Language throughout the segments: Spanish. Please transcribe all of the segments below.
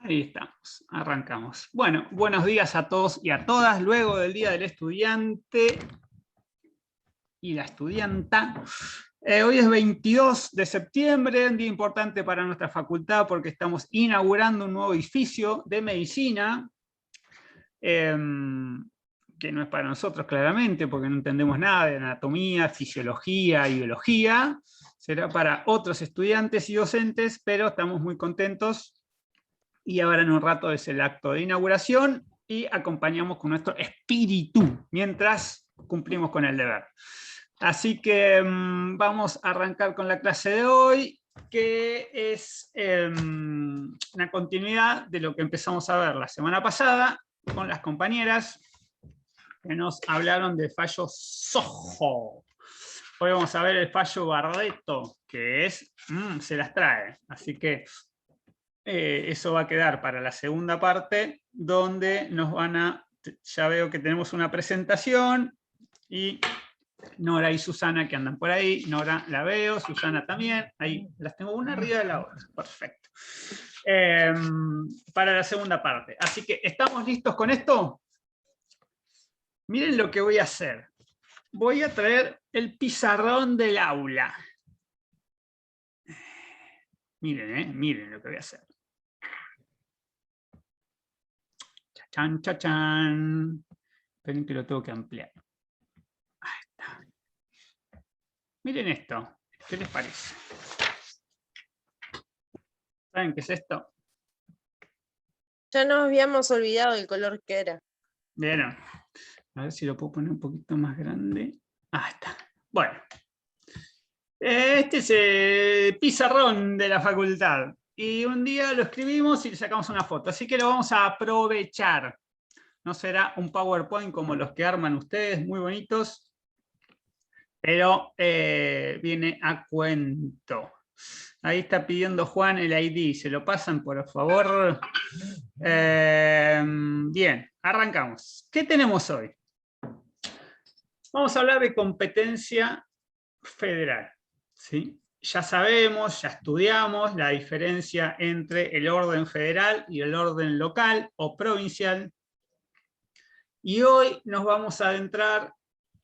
Ahí estamos, arrancamos. Bueno, buenos días a todos y a todas. Luego del Día del Estudiante y la estudianta. Hoy es 22 de septiembre, un día importante para nuestra facultad porque estamos inaugurando un nuevo edificio de medicina, que no es para nosotros claramente porque no entendemos nada de anatomía, fisiología y biología. Será para otros estudiantes y docentes, pero estamos muy contentos. Y ahora en un rato es el acto de inauguración y acompañamos con nuestro espíritu mientras cumplimos con el deber. Así que vamos a arrancar con la clase de hoy, que es una continuidad de lo que empezamos a ver la semana pasada con las compañeras que nos hablaron del fallo Sojo. Hoy vamos a ver el fallo Barreto, que es, se las trae. Así que eso va a quedar para la segunda parte, donde nos van a, ya veo que tenemos una presentación, y Nora y Susana que andan por ahí. Nora la veo, Susana también, ahí las tengo una arriba de la otra, perfecto. Para la segunda parte. Así que, ¿estamos listos con esto? Miren lo que voy a hacer. Voy a traer el pizarrón del aula. Miren, miren lo que voy a hacer. Chachán, chachán. Esperen que lo tengo que ampliar. Ahí está. Miren esto. ¿Qué les parece? ¿Saben qué es esto? Ya nos habíamos olvidado el color que era. ¿Vieron? A ver si lo puedo poner un poquito más grande. Ahí está. Bueno. Este es el pizarrón de la facultad. Y un día lo escribimos y le sacamos una foto. Así que lo vamos a aprovechar. No será un PowerPoint como los que arman ustedes, muy bonitos, pero viene a cuento. Ahí está pidiendo Juan el ID. ¿Se lo pasan, por favor? Bien, arrancamos. ¿Qué tenemos hoy? Vamos a hablar de competencia federal. ¿Sí? Ya sabemos, ya estudiamos la diferencia entre el orden federal y el orden local o provincial. Y hoy nos vamos a adentrar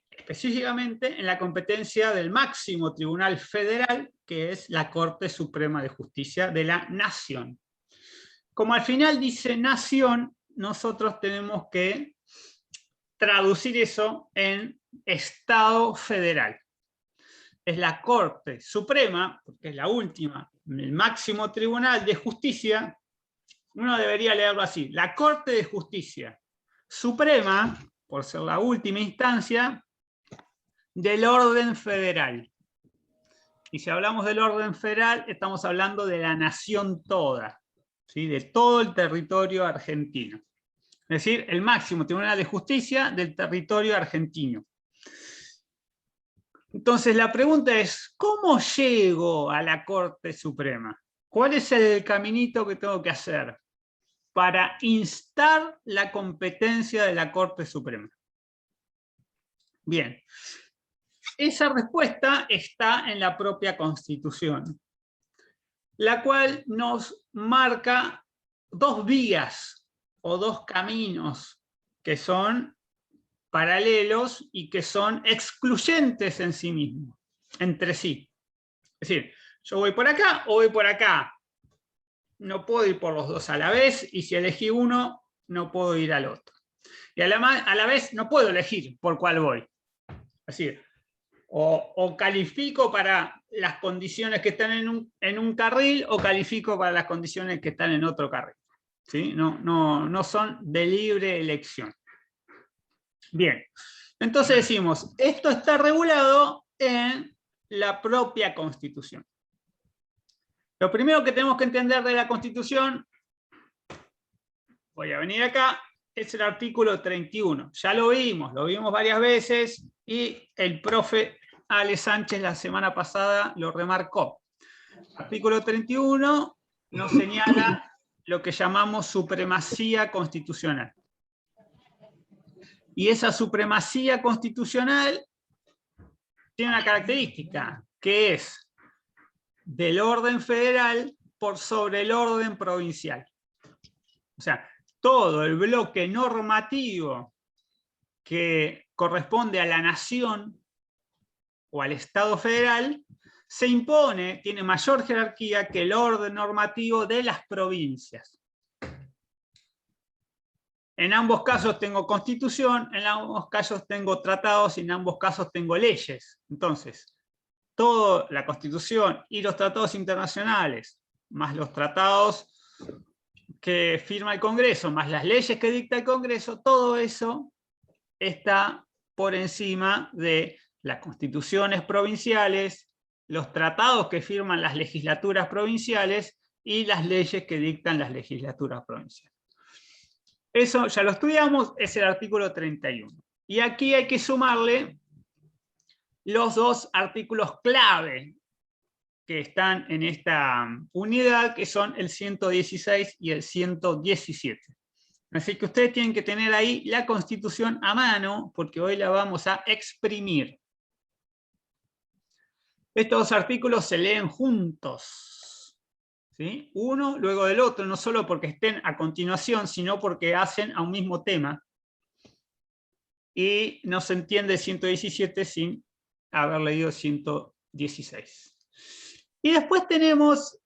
específicamente en la competencia del máximo tribunal federal, que es la Corte Suprema de Justicia de la Nación. Como al final dice nación, nosotros tenemos que traducir eso en Estado federal. Es la Corte Suprema, porque es la última, el máximo tribunal de justicia. Uno debería leerlo así: la Corte de Justicia Suprema, por ser la última instancia, del orden federal. Y si hablamos del orden federal, estamos hablando de la nación toda, ¿sí? De todo el territorio argentino. Es decir, el máximo tribunal de justicia del territorio argentino. Entonces la pregunta es, ¿cómo llego a la Corte Suprema? ¿Cuál es el caminito que tengo que hacer para instar la competencia de la Corte Suprema? Bien, esa respuesta está en la propia Constitución, la cual nos marca dos vías o dos caminos que son paralelos y que son excluyentes en sí mismos, entre sí. Es decir, yo voy por acá o voy por acá. No puedo ir por los dos a la vez, y si elegí uno, no puedo ir al otro. Y a la vez no puedo elegir por cuál voy. Es decir, o califico para las condiciones que están en un carril, o califico para las condiciones que están en otro carril. ¿Sí? No son de libre elección. Bien, entonces decimos, esto está regulado en la propia Constitución. Lo primero que tenemos que entender de la Constitución, voy a venir acá, es el artículo 31. Ya lo vimos varias veces, y el profe Ale Sánchez la semana pasada lo remarcó. Artículo 31 nos señala lo que llamamos supremacía constitucional. Y esa supremacía constitucional tiene una característica, que es del orden federal por sobre el orden provincial. O sea, todo el bloque normativo que corresponde a la nación o al Estado federal se impone, tiene mayor jerarquía que el orden normativo de las provincias. En ambos casos tengo constitución, en ambos casos tengo tratados y en ambos casos tengo leyes. Entonces, toda la constitución y los tratados internacionales, más los tratados que firma el Congreso, más las leyes que dicta el Congreso, todo eso está por encima de las constituciones provinciales, los tratados que firman las legislaturas provinciales y las leyes que dictan las legislaturas provinciales. Eso ya lo estudiamos, es el artículo 31. Y aquí hay que sumarle los dos artículos clave que están en esta unidad, que son el 116 y el 117. Así que ustedes tienen que tener ahí la Constitución a mano, porque hoy la vamos a exprimir. Estos dos artículos se leen juntos, ¿sí? Uno luego del otro, no solo porque estén a continuación, sino porque hacen a un mismo tema. Y no se entiende 117 sin haber leído 116. Y después tenemos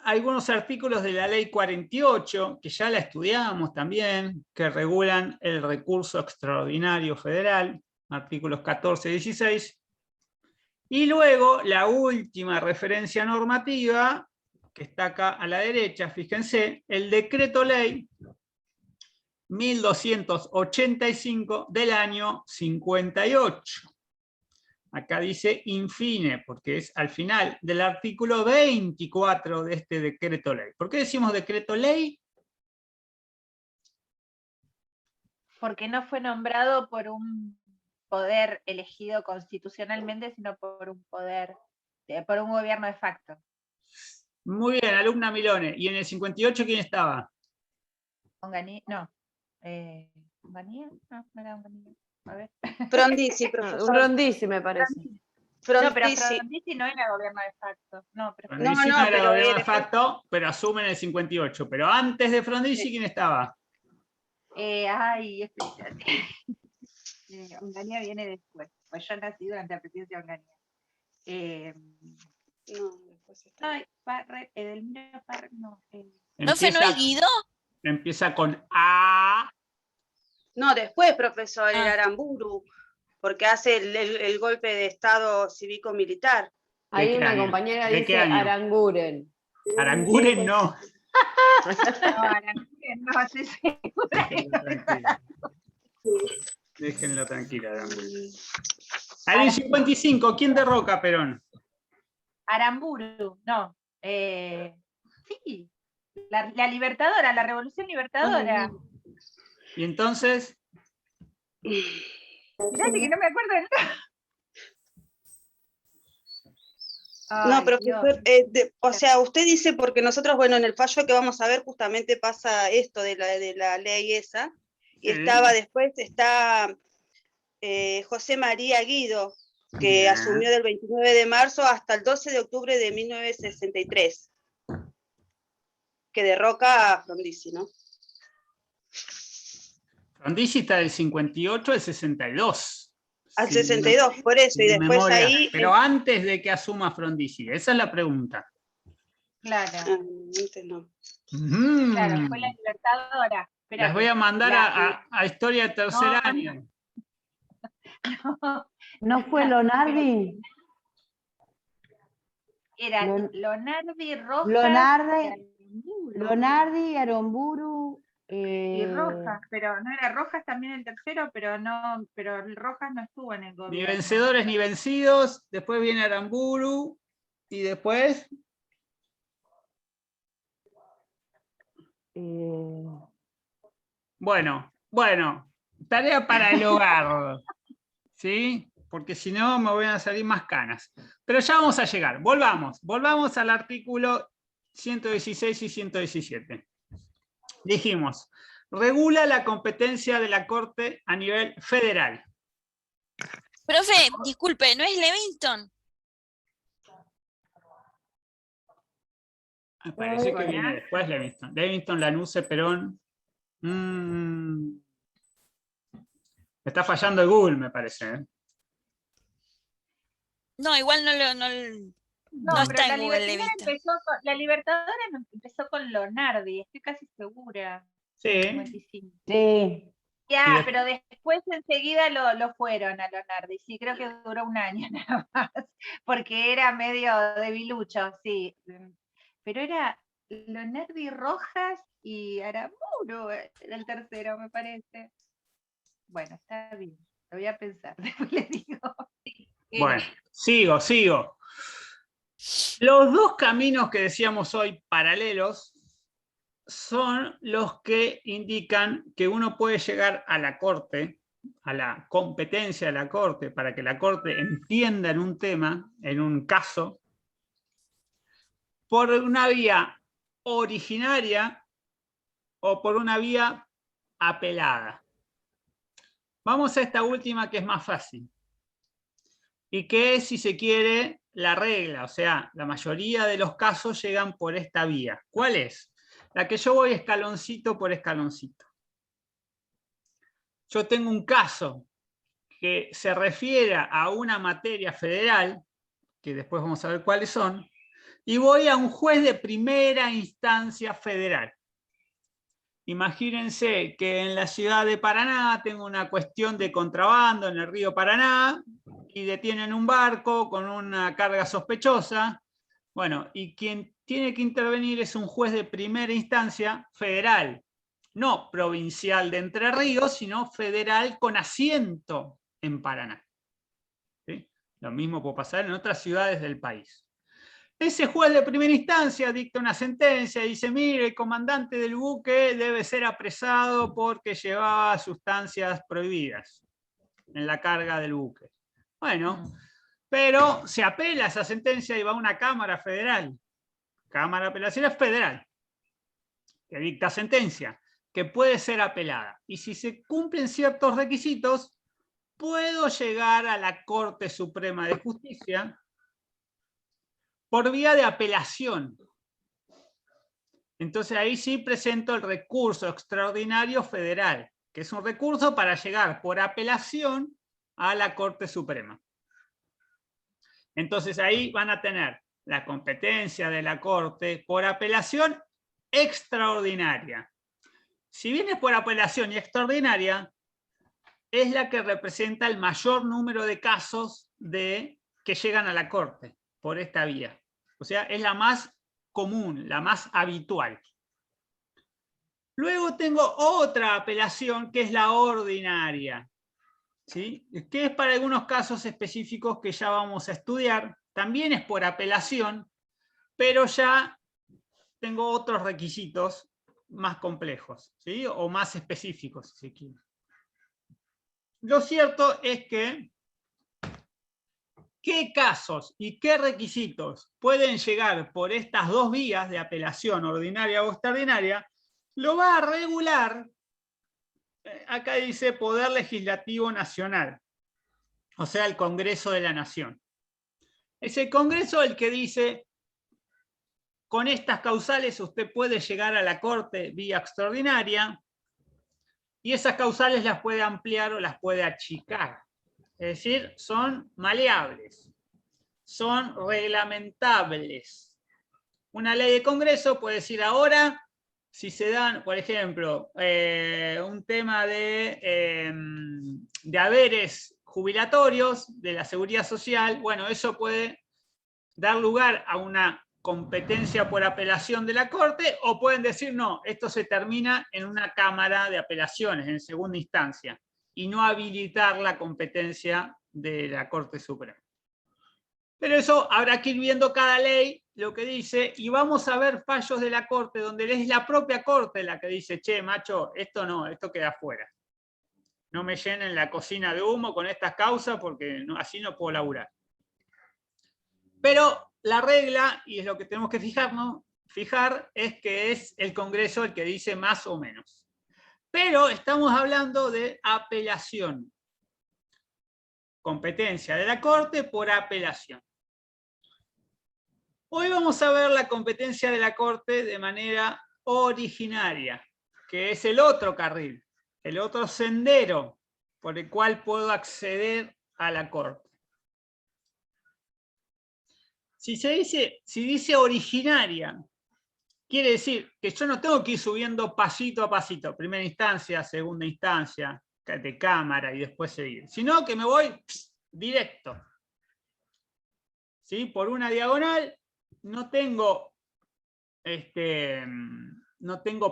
algunos artículos de la Ley 48, que ya la estudiamos también, que regulan el recurso extraordinario federal, artículos 14 y 16. Y luego la última referencia normativa, que está acá a la derecha, fíjense, el decreto ley 1285 del año 58. Acá dice infine, porque es al final del artículo 24 de este decreto ley. ¿Por qué decimos decreto ley? Porque no fue nombrado por un poder elegido constitucionalmente, sino por un poder, por un gobierno de facto. Muy bien, alumna Milone. ¿Y en el 58 quién estaba? Onganía, no. ¿Onganía? No, no era Onganía. A ver. Frondizi, profesor. Frondizi, me parece. No, pero Frondizi no era gobierno de facto. No, pero Frondizi no era gobierno de facto, pero asume en el 58. Pero antes de Frondizi, ¿quién estaba? Ay, espérate. Onganía viene después. Pues yo nací durante la presidencia de Onganía. No, después está. Ay, Edelmiro Parra, no. ¿No fue Noé Guido? Empieza con A. No, después, profesor, el Ah. Aramburu, porque hace el golpe de Estado cívico-militar. Hay una compañera que dice Aranguren. Aranguren no. No, Aranguren no, estoy segura. Déjenlo tranquila, Aranguren. Ahí en 55, ¿quién derroca a Perón? Aramburu, no. Sí, la libertadora, la revolución libertadora. Y entonces, Fíjate que no me acuerdo del nombre. No, profesor, o sea, usted dice, porque nosotros, bueno, en el fallo que vamos a ver justamente pasa esto de la ley esa, y después está José María Guido, que asumió del 29 de marzo hasta el 12 de octubre de 1963, que derroca a Frondizi, ¿no? Frondizi está del 58 al 62. Al 62, por eso, y después memoria. ahí... Pero antes de que asuma Frondizi, esa es la pregunta. Claro. Antes no. Claro, fue la libertadora. Espérate. Las voy a mandar a historia de tercer año. ¿No fue Lonardi? Era Lonardi, Rojas Lonardi, Aramburu. Y Rojas, pero no era Rojas también el tercero, pero Rojas no estuvo en el gobierno. Ni vencedores ni vencidos, después viene Aramburu, y después... Bueno, tarea para el hogar, ¿sí? Porque si no me van a salir más canas. Pero ya vamos a llegar, volvamos al artículo 116 y 117. Dijimos, regula la competencia de la Corte a nivel federal. Profe, disculpe, ¿no es Levingston? Me parece que viene después Livingston. Livingston, Lanuse, Perón. Me está fallando el Google, me parece. No, igual no No, pero está en Google Livingston. La Libertadores empezó con Lonardi, estoy casi segura. Sí. 55. Sí. Ya, pero después enseguida lo fueron a Lonardi, sí, creo que duró un año nada más, porque era medio debilucho, sí. Pero era Lonardi, Rojas y Aramburu, era el tercero, me parece. Bueno, está bien, lo voy a pensar, después les digo. Bueno, sigo. Los dos caminos que decíamos hoy paralelos son los que indican que uno puede llegar a la corte, a la competencia de la corte, para que la corte entienda en un tema, en un caso, por una vía originaria o por una vía apelada. Vamos a esta última, que es más fácil y que es, si se quiere, la regla. O sea, la mayoría de los casos llegan por esta vía. ¿Cuál es? La que yo voy escaloncito por escaloncito. Yo tengo un caso que se refiere a una materia federal, que después vamos a ver cuáles son, y voy a un juez de primera instancia federal. Imagínense que en la ciudad de Paraná tengo una cuestión de contrabando en el río Paraná y detienen un barco con una carga sospechosa. Bueno, y quien tiene que intervenir es un juez de primera instancia federal, no provincial de Entre Ríos, sino federal con asiento en Paraná. ¿Sí? Lo mismo puede pasar en otras ciudades del país. Ese juez de primera instancia dicta una sentencia y dice, mire, el comandante del buque debe ser apresado porque llevaba sustancias prohibidas en la carga del buque. Bueno, pero se apela a esa sentencia y va a una Cámara Federal. Cámara de Apelaciones Federal, que dicta sentencia, que puede ser apelada. Y si se cumplen ciertos requisitos, puedo llegar a la Corte Suprema de Justicia por vía de apelación. Entonces ahí sí presento el recurso extraordinario federal, que es un recurso para llegar por apelación a la Corte Suprema. Entonces ahí van a tener la competencia de la Corte por apelación extraordinaria. Si bien es por apelación y extraordinaria, es la que representa el mayor número de casos que llegan a la Corte por esta vía. O sea, es la más común, la más habitual. Luego tengo otra apelación que es la ordinaria, ¿sí? Que es para algunos casos específicos que ya vamos a estudiar. También es por apelación, pero ya tengo otros requisitos más complejos, ¿sí? O más específicos, si se quiere. Lo cierto es que ¿qué casos y qué requisitos pueden llegar por estas dos vías de apelación, ordinaria o extraordinaria? Lo va a regular, acá dice Poder Legislativo Nacional, o sea, el Congreso de la Nación. Es el Congreso el que dice, con estas causales usted puede llegar a la Corte vía extraordinaria, y esas causales las puede ampliar o las puede achicar. Es decir, son maleables, son reglamentables. Una ley de Congreso puede decir ahora, si se dan, por ejemplo, un tema de haberes jubilatorios de la Seguridad Social, bueno, eso puede dar lugar a una competencia por apelación de la Corte, o pueden decir, no, esto se termina en una Cámara de Apelaciones, en segunda instancia, y no habilitar la competencia de la Corte Suprema. Pero eso habrá que ir viendo cada ley lo que dice, y vamos a ver fallos de la Corte donde es la propia Corte la que dice, che, macho, esto no, esto queda fuera. No me llenen la cocina de humo con estas causas porque no, así no puedo laburar. Pero la regla, y es lo que tenemos que fijar, es que es el Congreso el que dice más o menos. Pero estamos hablando de apelación. Competencia de la Corte por apelación. Hoy vamos a ver la competencia de la Corte de manera originaria, que es el otro carril, el otro sendero por el cual puedo acceder a la Corte. Si dice originaria, quiere decir que yo no tengo que ir subiendo pasito a pasito, primera instancia, segunda instancia, de cámara y después seguir, sino que me voy directo. ¿Sí? Por una diagonal no tengo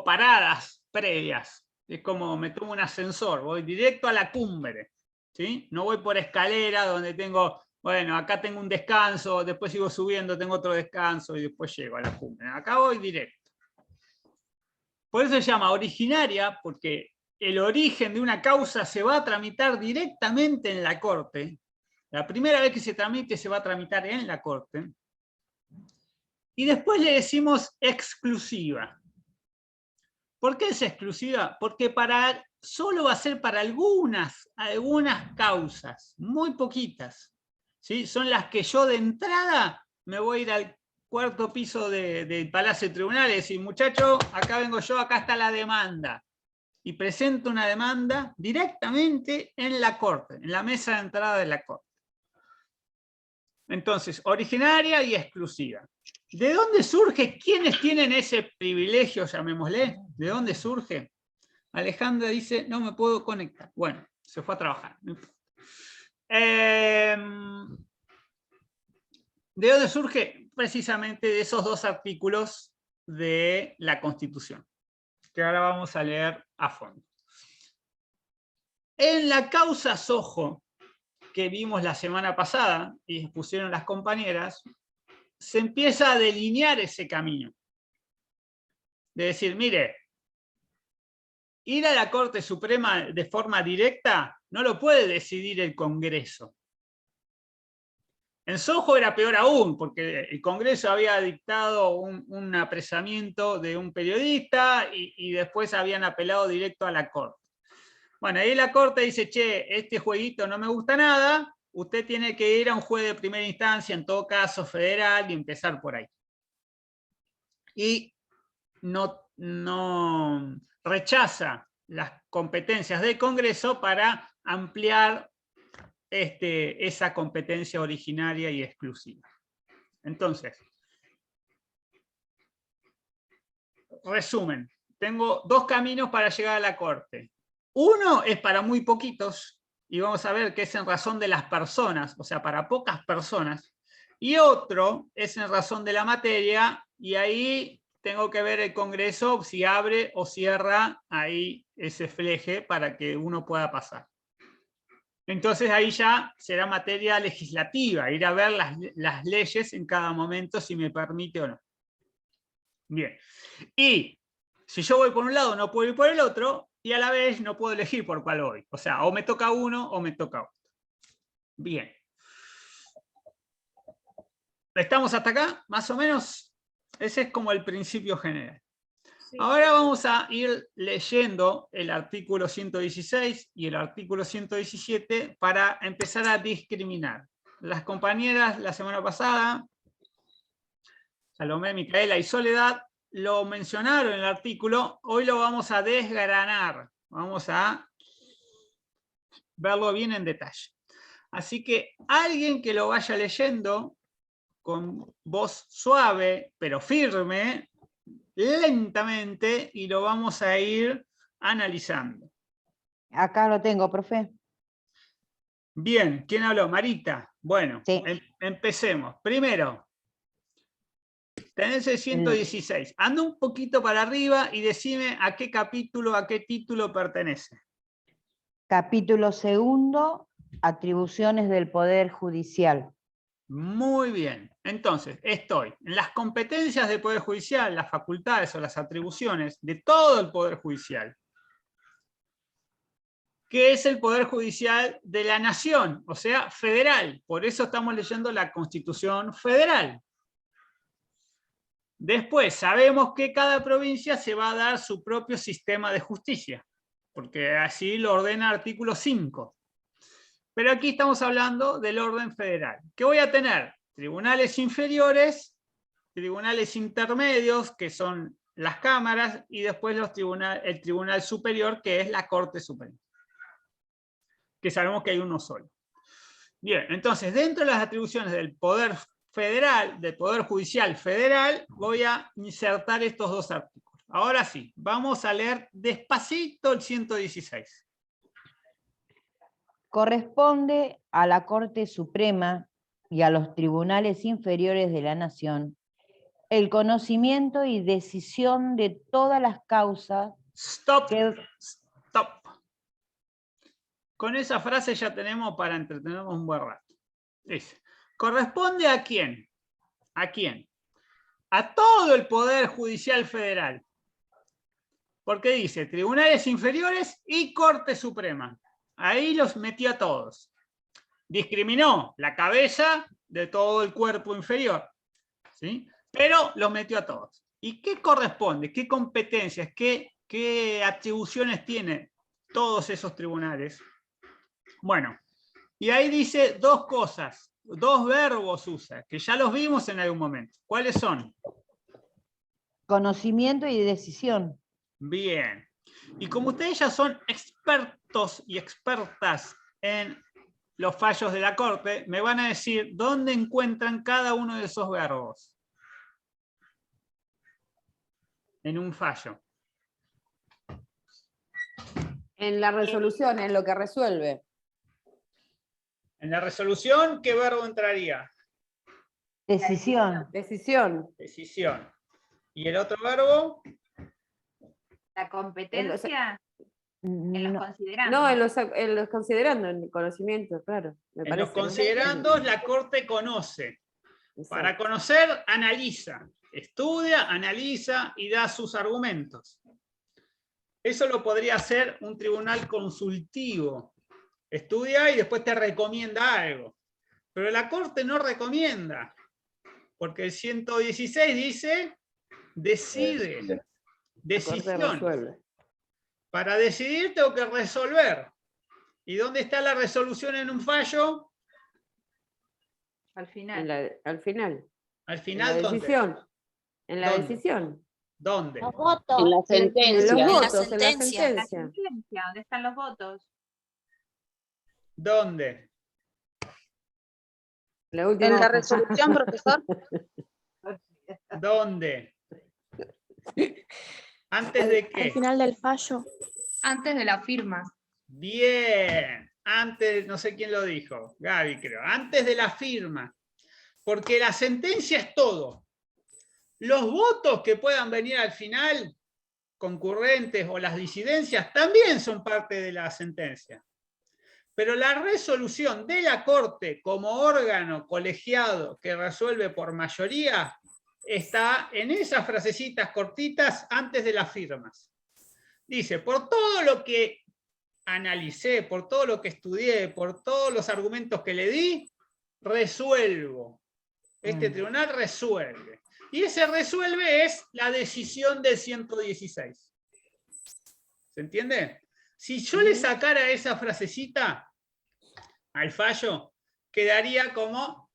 paradas previas. Es como me tomo un ascensor, voy directo a la cumbre. ¿Sí? No voy por escalera donde tengo, bueno, acá tengo un descanso, después sigo subiendo, tengo otro descanso y después llego a la cumbre. Acá voy directo. Por eso se llama originaria, porque el origen de una causa se va a tramitar directamente en la Corte. La primera vez que se tramite se va a tramitar en la Corte. Y después le decimos exclusiva. ¿Por qué es exclusiva? Porque solo va a ser para algunas causas, muy poquitas. ¿Sí? Son las que yo de entrada me voy a ir al cuarto piso del Palacio de Tribunales y decir, muchacho, acá vengo yo, acá está la demanda. Y presento una demanda directamente en la Corte, en la mesa de entrada de la Corte. Entonces, originaria y exclusiva. ¿De dónde surge? ¿Quiénes tienen ese privilegio, llamémosle? ¿De dónde surge? Alejandra dice, no me puedo conectar. Bueno, se fue a trabajar. ¿De dónde surge? Precisamente de esos dos artículos de la Constitución, que ahora vamos a leer a fondo. En la causa Sojo, que vimos la semana pasada y expusieron las compañeras, se empieza a delinear ese camino. De decir, mire, ir a la Corte Suprema de forma directa no lo puede decidir el Congreso. En Sojo era peor aún, porque el Congreso había dictado un apresamiento de un periodista y después habían apelado directo a la Corte. Bueno, ahí la Corte dice, che, este jueguito no me gusta nada, usted tiene que ir a un juez de primera instancia, en todo caso federal, y empezar por ahí. Y no rechaza las competencias del Congreso para ampliar esa competencia originaria y exclusiva. Entonces, resumen, tengo dos caminos para llegar a la Corte. Uno es para muy poquitos, y vamos a ver que es en razón de las personas, o sea, para pocas personas, y otro es en razón de la materia, y ahí tengo que ver el Congreso si abre o cierra ahí ese fleje para que uno pueda pasar. Entonces ahí ya será materia legislativa, ir a ver las leyes en cada momento si me permite o no. Bien. Y si yo voy por un lado no puedo ir por el otro, y a la vez no puedo elegir por cuál voy. O sea, o me toca uno o me toca otro. Bien. ¿Estamos hasta acá? Más o menos. Ese es como el principio general. Sí. Ahora vamos a ir leyendo el artículo 116 y el artículo 117 para empezar a discriminar. Las compañeras la semana pasada, Salomé, Micaela y Soledad, lo mencionaron en el artículo, hoy lo vamos a desgranar, vamos a verlo bien en detalle. Así que alguien que lo vaya leyendo con voz suave, pero firme, lentamente, y lo vamos a ir analizando. Acá lo tengo, profe. Bien, ¿quién habló? Marita. Bueno, sí. Empecemos. Primero, tenés el 116. Anda un poquito para arriba y decime a qué capítulo, a qué título pertenece. Capítulo segundo, atribuciones del Poder Judicial. Muy bien. Entonces, estoy en las competencias del Poder Judicial, las facultades o las atribuciones de todo el Poder Judicial. ¿Qué es el Poder Judicial de la Nación? O sea, federal. Por eso estamos leyendo la Constitución Federal. Después, sabemos que cada provincia se va a dar su propio sistema de justicia, porque así lo ordena el artículo 5. Pero aquí estamos hablando del orden federal. ¿Qué voy a tener? Tribunales inferiores tribunales intermedios, que son las cámaras, y después el tribunal superior, que es la Corte Suprema, que sabemos que hay uno solo. Bien, entonces, dentro de las atribuciones del Poder Federal, del Poder Judicial Federal, voy a insertar estos dos artículos. Ahora sí, vamos a leer despacito el 116. Corresponde a la Corte Suprema y a los tribunales inferiores de la Nación el conocimiento y decisión de todas las causas Stop. Con esa frase ya tenemos para entretenernos un buen rato. Dice, ¿corresponde a quién? ¿A quién? A todo el Poder Judicial Federal. Porque dice tribunales inferiores y Corte Suprema. Ahí los metió a todos. Discriminó la cabeza de todo el cuerpo inferior, ¿sí? Pero los metió a todos. ¿Y qué corresponde? ¿Qué competencias? ¿Qué atribuciones tienen todos esos tribunales? Bueno, y ahí dice dos cosas, dos verbos usa, que ya los vimos en algún momento. ¿Cuáles son? Conocimiento y decisión. Bien. Y como ustedes ya son expertos y expertas en los fallos de la Corte, me van a decir dónde encuentran cada uno de esos verbos en un fallo. En la resolución, en lo que resuelve. En la resolución, ¿qué verbo entraría? Decisión. Decisión. Decisión. ¿Y el otro verbo? La competencia en los No, considerandos. No, en los considerando, en el conocimiento, claro. En los considerandos la Corte conoce. Para conocer, analiza. Estudia, analiza y da sus argumentos. Eso lo podría hacer un tribunal consultivo. Estudia y después te recomienda algo. Pero la Corte no recomienda. Porque el 116 dice, decide. Decisión. Para decidir tengo que resolver. ¿Y dónde está la resolución en un fallo? Al final. Al final. Al final, en la decisión. ¿dónde? En la decisión. ¿Dónde? Los votos. En la En sentencia. los En la votos, en la sentencia. La sentencia. sentencia, ¿dónde están los votos? ¿Dónde? La última En la hoja. resolución, profesor. ¿Dónde? ¿Antes de qué? Al final del fallo. Antes de la firma. Bien. Antes, no sé quién lo dijo, Gaby creo. Antes de la firma. Porque la sentencia es todo. Los votos que puedan venir al final, concurrentes o las disidencias, también son parte de la sentencia. Pero la resolución de la Corte como órgano colegiado que resuelve por mayoría está en esas frasecitas cortitas antes de las firmas. Dice, por todo lo que analicé, por todo lo que estudié, por todos los argumentos que le di, resuelvo. Este tribunal resuelve. Y ese resuelve es la decisión del 116. ¿Se entiende? Si yo le sacara esa frasecita al fallo, quedaría como,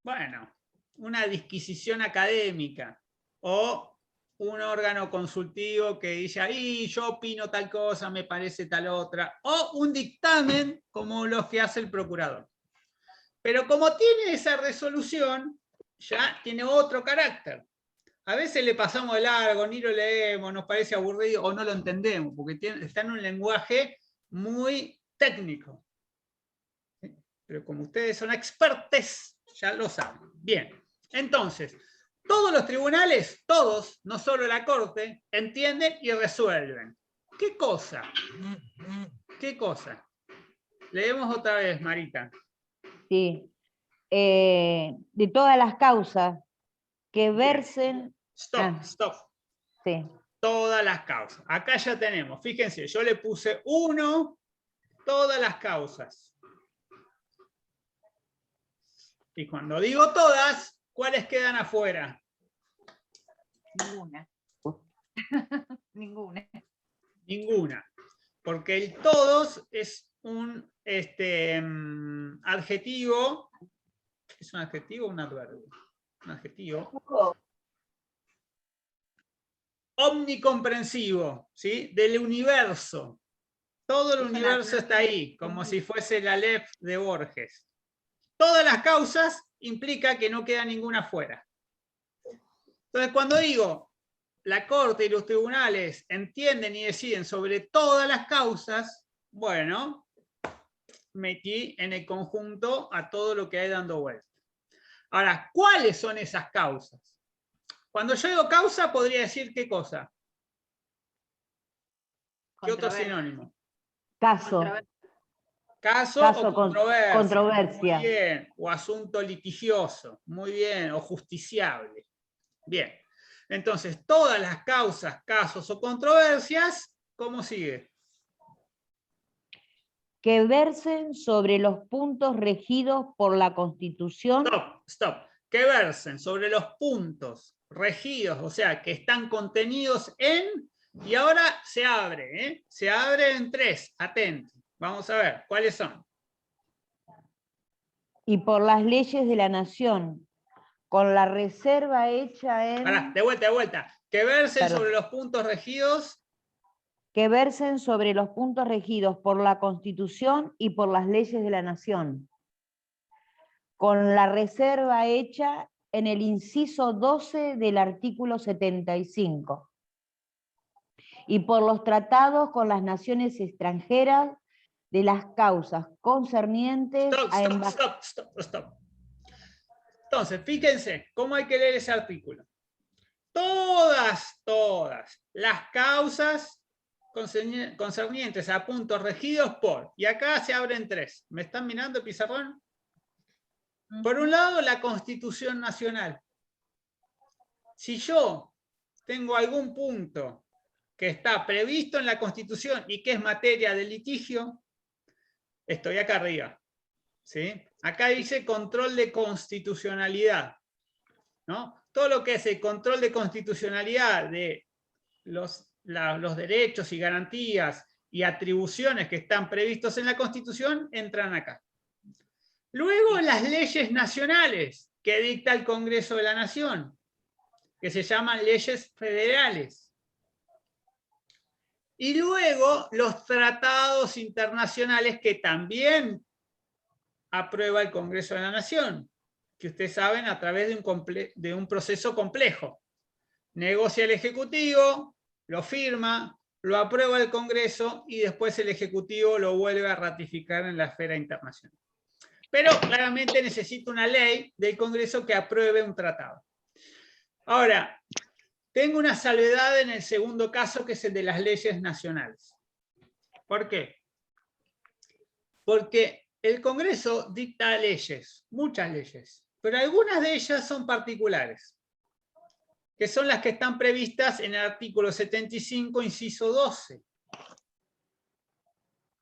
bueno, una disquisición académica o un órgano consultivo que dice, ahí yo opino tal cosa, me parece tal otra, o un dictamen como los que hace el procurador. Pero como tiene esa resolución, ya tiene otro carácter. A veces le pasamos de largo, ni lo leemos, nos parece aburrido o no lo entendemos, porque está en un lenguaje muy técnico. Pero como ustedes son expertos, ya lo saben. Bien, entonces, todos los tribunales, todos, no solo la Corte, entienden y resuelven. ¿Qué cosa? ¿Qué cosa? Leemos otra vez, Marita. Sí. De todas las causas que versen... Stop. Sí. Todas las causas. Acá ya tenemos, fíjense, yo le puse 1, todas las causas. Y cuando digo todas, ¿cuáles quedan afuera? Ninguna. Ninguna. Ninguna. Porque el todos es un adjetivo. ¿Es un adjetivo o un adverbio? Un adjetivo. omnicomprensivo, ¿sí? Del universo. Todo el universo está ahí, como si fuese la Aleph de Borges. Todas las causas implica que no queda ninguna fuera. Entonces, cuando digo la Corte y los tribunales entienden y deciden sobre todas las causas, bueno, metí en el conjunto a todo lo que hay dando vuelta. Ahora, ¿cuáles son esas causas? Cuando yo digo causa, podría decir ¿qué cosa? ¿Qué otro sinónimo? Caso. Caso o controversia. Controversia. Muy bien. O asunto litigioso. Muy bien. O justiciable. Bien. Entonces, todas las causas, casos o controversias, ¿cómo sigue? Que versen sobre los puntos regidos por la Constitución. Stop. Que versen sobre los puntos regidos, o sea, que están contenidos en... Y ahora se abre, ¿eh? Se abre en 3, atentos. Vamos a ver, ¿cuáles son? Y por las leyes de la nación, con la reserva hecha en... Pará, de vuelta. Que versen sobre los puntos regidos... Que versen sobre los puntos regidos por la Constitución y por las leyes de la nación, con la reserva hecha en el inciso 12 del artículo 75, y por los tratados con las naciones extranjeras de las causas concernientes a... Stop. Entonces, fíjense cómo hay que leer ese artículo. Todas las causas concernientes a puntos regidos por, y acá se abren 3. ¿Me están mirando, pizarrón? Por un lado, la Constitución Nacional. Si yo tengo algún punto que está previsto en la Constitución y que es materia de litigio, estoy acá arriba. ¿Sí? Acá dice control de constitucionalidad, ¿no? Todo lo que es el control de constitucionalidad de los derechos y garantías y atribuciones que están previstos en la Constitución entran acá. Luego las leyes nacionales que dicta el Congreso de la Nación, que se llaman leyes federales. Y luego los tratados internacionales que también aprueba el Congreso de la Nación, que ustedes saben a través de un proceso complejo. Negocia el Ejecutivo, lo firma, lo aprueba el Congreso y después el Ejecutivo lo vuelve a ratificar en la esfera internacional. Pero claramente necesita una ley del Congreso que apruebe un tratado. Ahora, tengo una salvedad en el segundo caso, que es el de las leyes nacionales. ¿Por qué? Porque el Congreso dicta leyes, muchas leyes, pero algunas de ellas son particulares, que son las que están previstas en el artículo 75, inciso 12.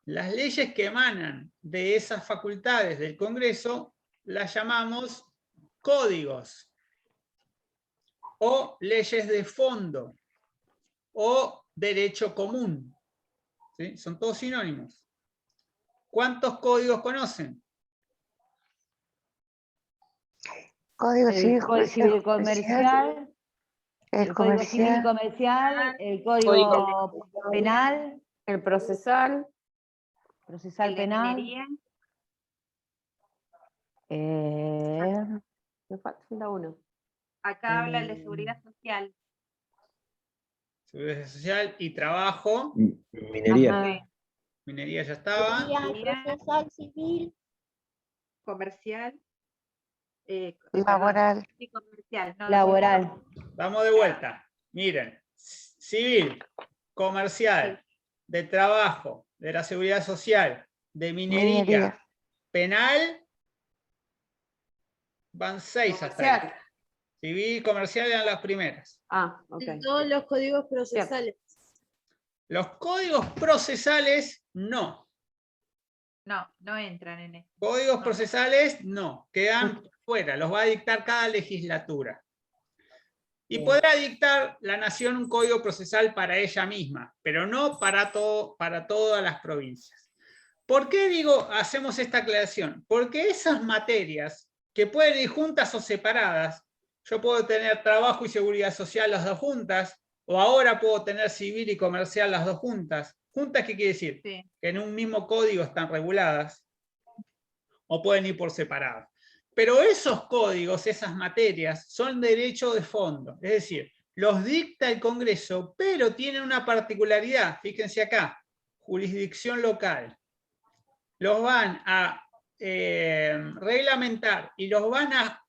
Las leyes que emanan de esas facultades del Congreso las llamamos códigos, o leyes de fondo, o derecho común. ¿Sí? Son todos sinónimos. ¿Cuántos códigos conocen? Código Civil Comercial, el Código Civil y Comercial, el Código Penal, el procesal penal. Me falta uno. Acá habla el de seguridad social. Seguridad social y trabajo. Minería. Ajá. Minería ya estaba. procesal civil, Comercial. laboral. Sí, comercial. No, Laboral. Vamos de vuelta. Miren. Civil, comercial, de trabajo, de la seguridad social, de minería. Penal, van 6 hasta ahí. Civil y comercial eran las primeras. Ok. Todos los códigos procesales. Los códigos procesales, no. No entran en esto. Códigos procesales, no. Quedan fuera. Los va a dictar cada legislatura. Y podrá dictar la nación un código procesal para ella misma, pero no para todas las provincias. ¿Por qué hacemos esta aclaración? Porque esas materias, que pueden ir juntas o separadas, yo puedo tener trabajo y seguridad social las dos juntas, O ahora puedo tener civil y comercial las dos juntas. ¿Juntas qué quiere decir? Sí. Que en un mismo código están reguladas. O pueden ir por separado. Pero esos códigos, esas materias, son derecho de fondo. Es decir, los dicta el Congreso, pero tienen una particularidad. Fíjense acá, jurisdicción local. Los van a reglamentar y los van a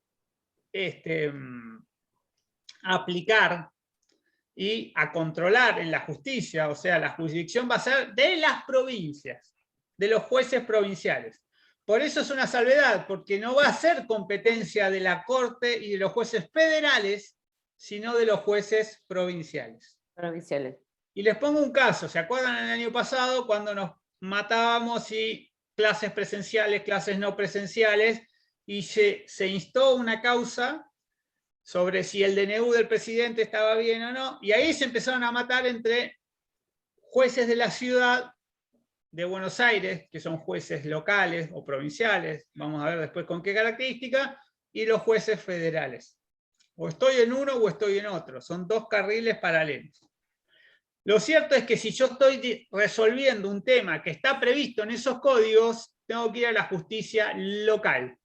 aplicar y a controlar en la justicia. O sea, la jurisdicción va a ser de las provincias, de los jueces provinciales. Por eso es una salvedad, porque no va a ser competencia de la Corte y de los jueces federales, sino de los jueces provinciales. Provinciales. Y les pongo un caso. ¿Se acuerdan el año pasado cuando nos matábamos y clases presenciales, clases no presenciales, y se instó una causa sobre si el DNU del presidente estaba bien o no? Y ahí se empezaron a matar entre jueces de la ciudad de Buenos Aires, que son jueces locales o provinciales, vamos a ver después con qué característica, y los jueces federales. O estoy en uno o estoy en otro, son dos carriles paralelos. Lo cierto es que si yo estoy resolviendo un tema que está previsto en esos códigos, tengo que ir a la justicia local,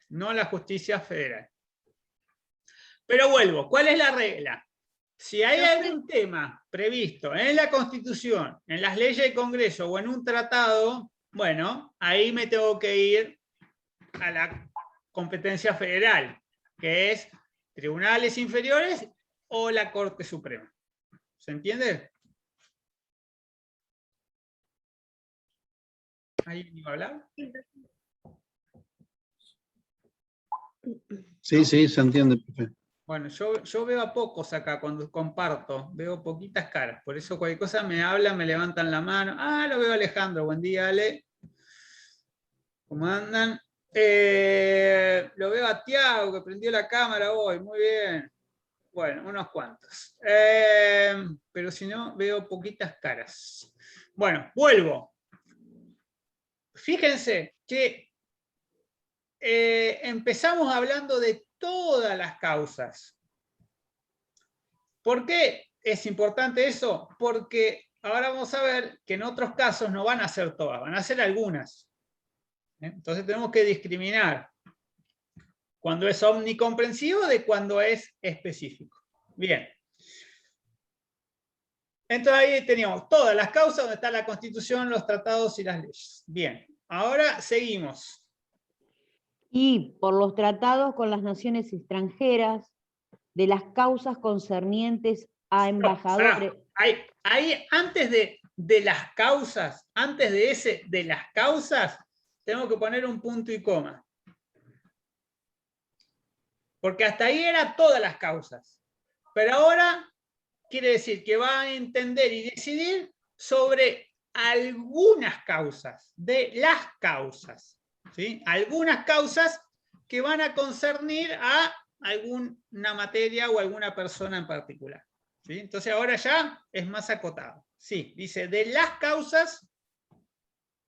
no a la justicia federal. Pero vuelvo, ¿cuál es la regla? Si hay algún tema previsto en la Constitución, en las leyes del Congreso o en un tratado, bueno, ahí me tengo que ir a la competencia federal, que es tribunales inferiores o la Corte Suprema. ¿Se entiende? ¿Alguien iba a hablar? Sí, sí, se entiende, profe. Bueno, yo veo a pocos acá cuando comparto, veo poquitas caras, por eso cualquier cosa me hablan, me levantan la mano. Ah, lo veo a Alejandro, buen día Ale. ¿Cómo andan? Lo veo a Tiago, que prendió la cámara hoy, muy bien. Bueno, unos cuantos. Pero si no, veo poquitas caras. Bueno, vuelvo. Fíjense que empezamos hablando de todas las causas. ¿Por qué es importante eso? Porque ahora vamos a ver que en otros casos no van a ser todas, van a ser algunas. Entonces tenemos que discriminar cuando es omnicomprensivo de cuando es específico. Bien. Entonces ahí teníamos todas las causas donde está la Constitución, los tratados y las leyes. Bien, ahora seguimos. Y por los tratados con las naciones extranjeras, de las causas concernientes a embajadores. Ahí antes de las causas, antes de ese de las causas, tengo que poner un punto y coma. Porque hasta ahí eran todas las causas. Pero ahora quiere decir que va a entender y decidir sobre algunas causas, de las causas. ¿Sí? Algunas causas que van a concernir a alguna materia o alguna persona en particular. ¿Sí? Entonces ahora ya es más acotado. Sí, dice, de las causas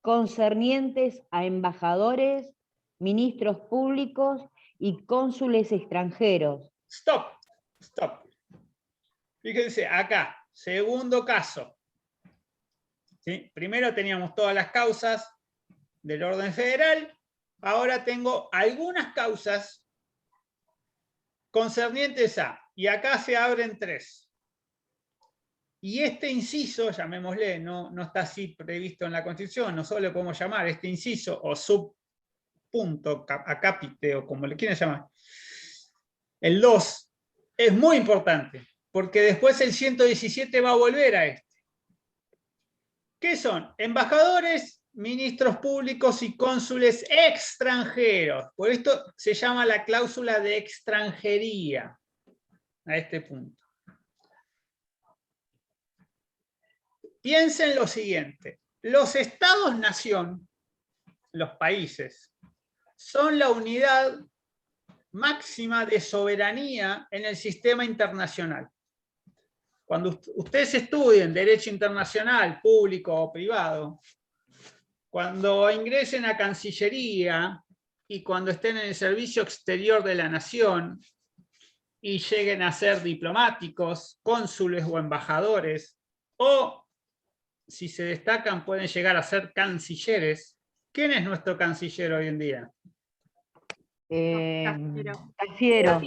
concernientes a embajadores, ministros públicos y cónsules extranjeros. Stop. Fíjense, acá, segundo caso. ¿Sí? Primero teníamos todas las causas del orden federal, ahora tengo algunas causas concernientes a, y acá se abren tres. Y este inciso, llamémosle, no está así previsto en la Constitución, nosotros le podemos llamar este inciso o subpunto, acápite o como le quieran llamar. El 2 es muy importante, porque después el 117 va a volver a este. ¿Qué son? Embajadores, ministros públicos y cónsules extranjeros. Por esto se llama la cláusula de extranjería a este punto. Piensen lo siguiente. Los estados-nación, los países, son la unidad máxima de soberanía en el sistema internacional. Cuando ustedes estudien derecho internacional, público o privado, cuando ingresen a Cancillería y cuando estén en el servicio exterior de la nación, y lleguen a ser diplomáticos, cónsules o embajadores, o si se destacan pueden llegar a ser cancilleres. ¿Quién es nuestro canciller hoy en día? Cafiero.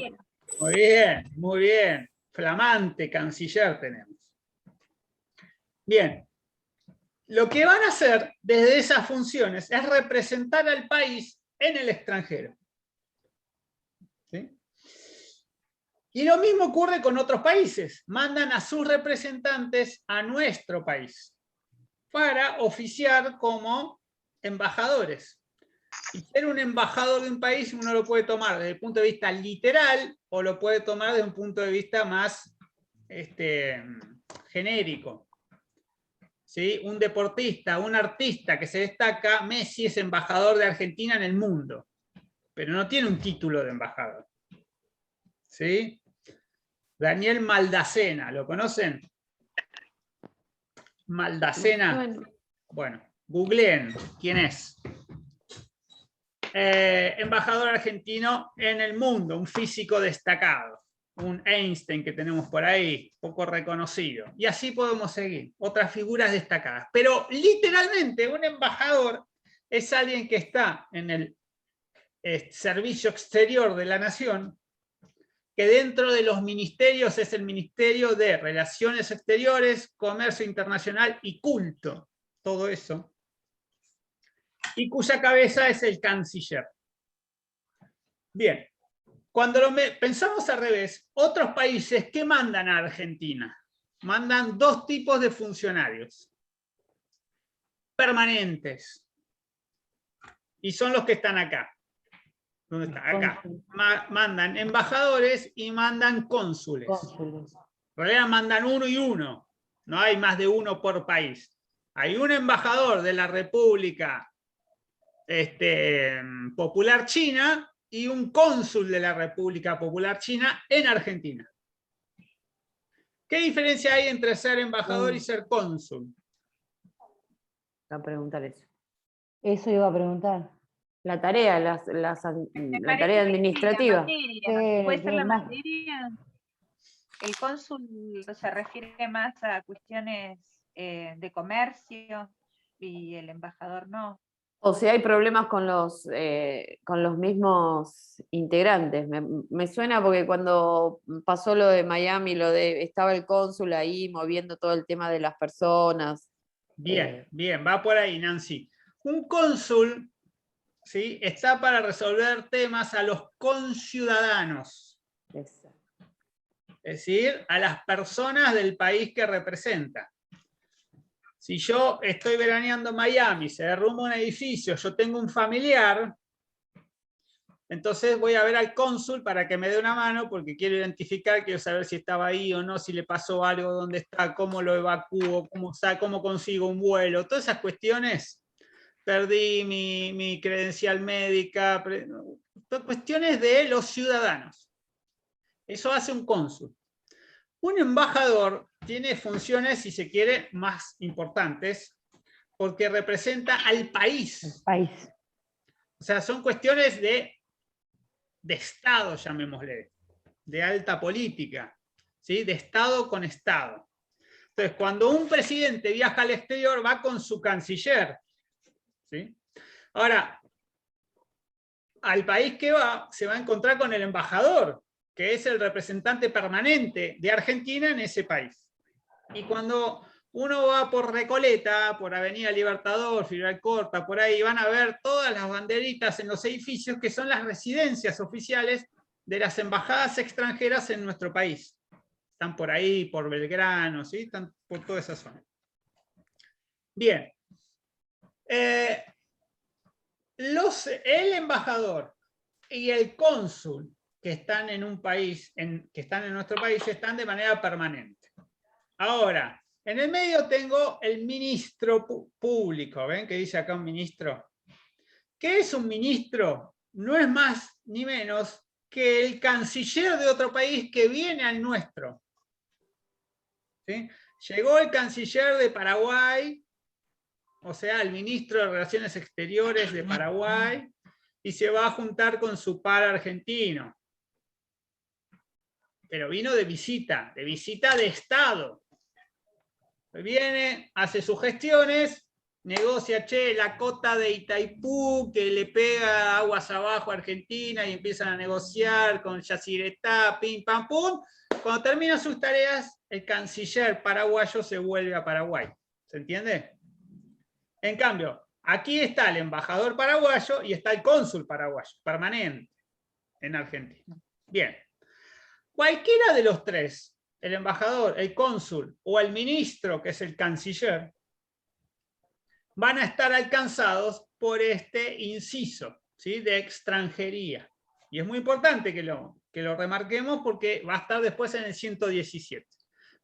Muy bien. Flamante canciller tenemos. Bien. Lo que van a hacer desde esas funciones es representar al país en el extranjero. ¿Sí? Y lo mismo ocurre con otros países. Mandan a sus representantes a nuestro país para oficiar como embajadores. Y ser un embajador de un país uno lo puede tomar desde el punto de vista literal o lo puede tomar desde un punto de vista más genérico. ¿Sí? Un deportista, un artista que se destaca, Messi es embajador de Argentina en el mundo, pero no tiene un título de embajador. ¿Sí? Daniel Maldacena, ¿lo conocen? Maldacena. Bueno, googleen quién es. Embajador argentino en el mundo, un físico destacado, un Einstein que tenemos por ahí, poco reconocido. Y así podemos seguir, otras figuras destacadas. Pero literalmente un embajador es alguien que está en el servicio exterior de la nación, que dentro de los ministerios es el Ministerio de Relaciones Exteriores, Comercio Internacional y Culto, todo eso, y cuya cabeza es el canciller. Bien, cuando pensamos al revés, otros países, ¿qué mandan a Argentina? Mandan dos tipos de funcionarios permanentes, y son los que están acá. ¿Dónde está? Acá. Mandan embajadores y mandan cónsules. En realidad mandan uno y uno. No hay más de uno por país. Hay un embajador de la República Popular China y un cónsul de la República Popular China en Argentina. ¿Qué diferencia hay entre ser embajador y ser cónsul? A preguntar eso. Eso iba a preguntar. La tarea, la tarea administrativa. ¿Puede ser la materia? El cónsul se refiere más a cuestiones de comercio y el embajador no. O si hay problemas con los mismos integrantes. Me suena porque cuando pasó lo de Miami, estaba el cónsul ahí moviendo todo el tema de las personas. Bien, bien, va por ahí, Nancy. Un cónsul, ¿sí?, está para resolver temas a los conciudadanos. Exacto. Es decir, a las personas del país que representa. Si yo estoy veraneando en Miami, se derrumba un edificio, yo tengo un familiar, entonces voy a ver al cónsul para que me dé una mano, porque quiero identificar, quiero saber si estaba ahí o no, si le pasó algo, dónde está, cómo lo evacúo, cómo consigo un vuelo, todas esas cuestiones. Perdí mi credencial médica, cuestiones de los ciudadanos. Eso hace un cónsul. Un embajador tiene funciones, si se quiere, más importantes, porque representa al país. O sea, son cuestiones de Estado, llamémosle, de alta política, ¿sí?, de Estado con Estado. Entonces, cuando un presidente viaja al exterior, va con su canciller. ¿Sí? Ahora, al país que va, se va a encontrar con el embajador, que es el representante permanente de Argentina en ese país. Y cuando uno va por Recoleta, por Avenida Libertador, Federal Corta, por ahí, van a ver todas las banderitas en los edificios que son las residencias oficiales de las embajadas extranjeras en nuestro país. Están por ahí, por Belgrano, ¿sí?, están por toda esa zona. Bien. El embajador y el cónsul que están en un país, que están en nuestro país, están de manera permanente. Ahora, en el medio tengo el ministro público. ¿Ven que dice acá un ministro? ¿Qué es un ministro? No es más ni menos que el canciller de otro país que viene al nuestro. ¿Sí? Llegó el canciller de Paraguay, o sea, el ministro de Relaciones Exteriores de Paraguay, y se va a juntar con su par argentino. pero vino de visita de Estado. Viene, hace sus gestiones, negocia, la cota de Itaipú, que le pega aguas abajo a Argentina y empiezan a negociar con Yacyretá, pim, pam, pum. Cuando termina sus tareas, el canciller paraguayo se vuelve a Paraguay. ¿Se entiende? En cambio, aquí está el embajador paraguayo y está el cónsul paraguayo, permanente, en Argentina. Bien. Cualquiera de los tres, el embajador, el cónsul o el ministro, que es el canciller, van a estar alcanzados por este inciso, ¿sí?, de extranjería. Y es muy importante que lo remarquemos porque va a estar después en el 117.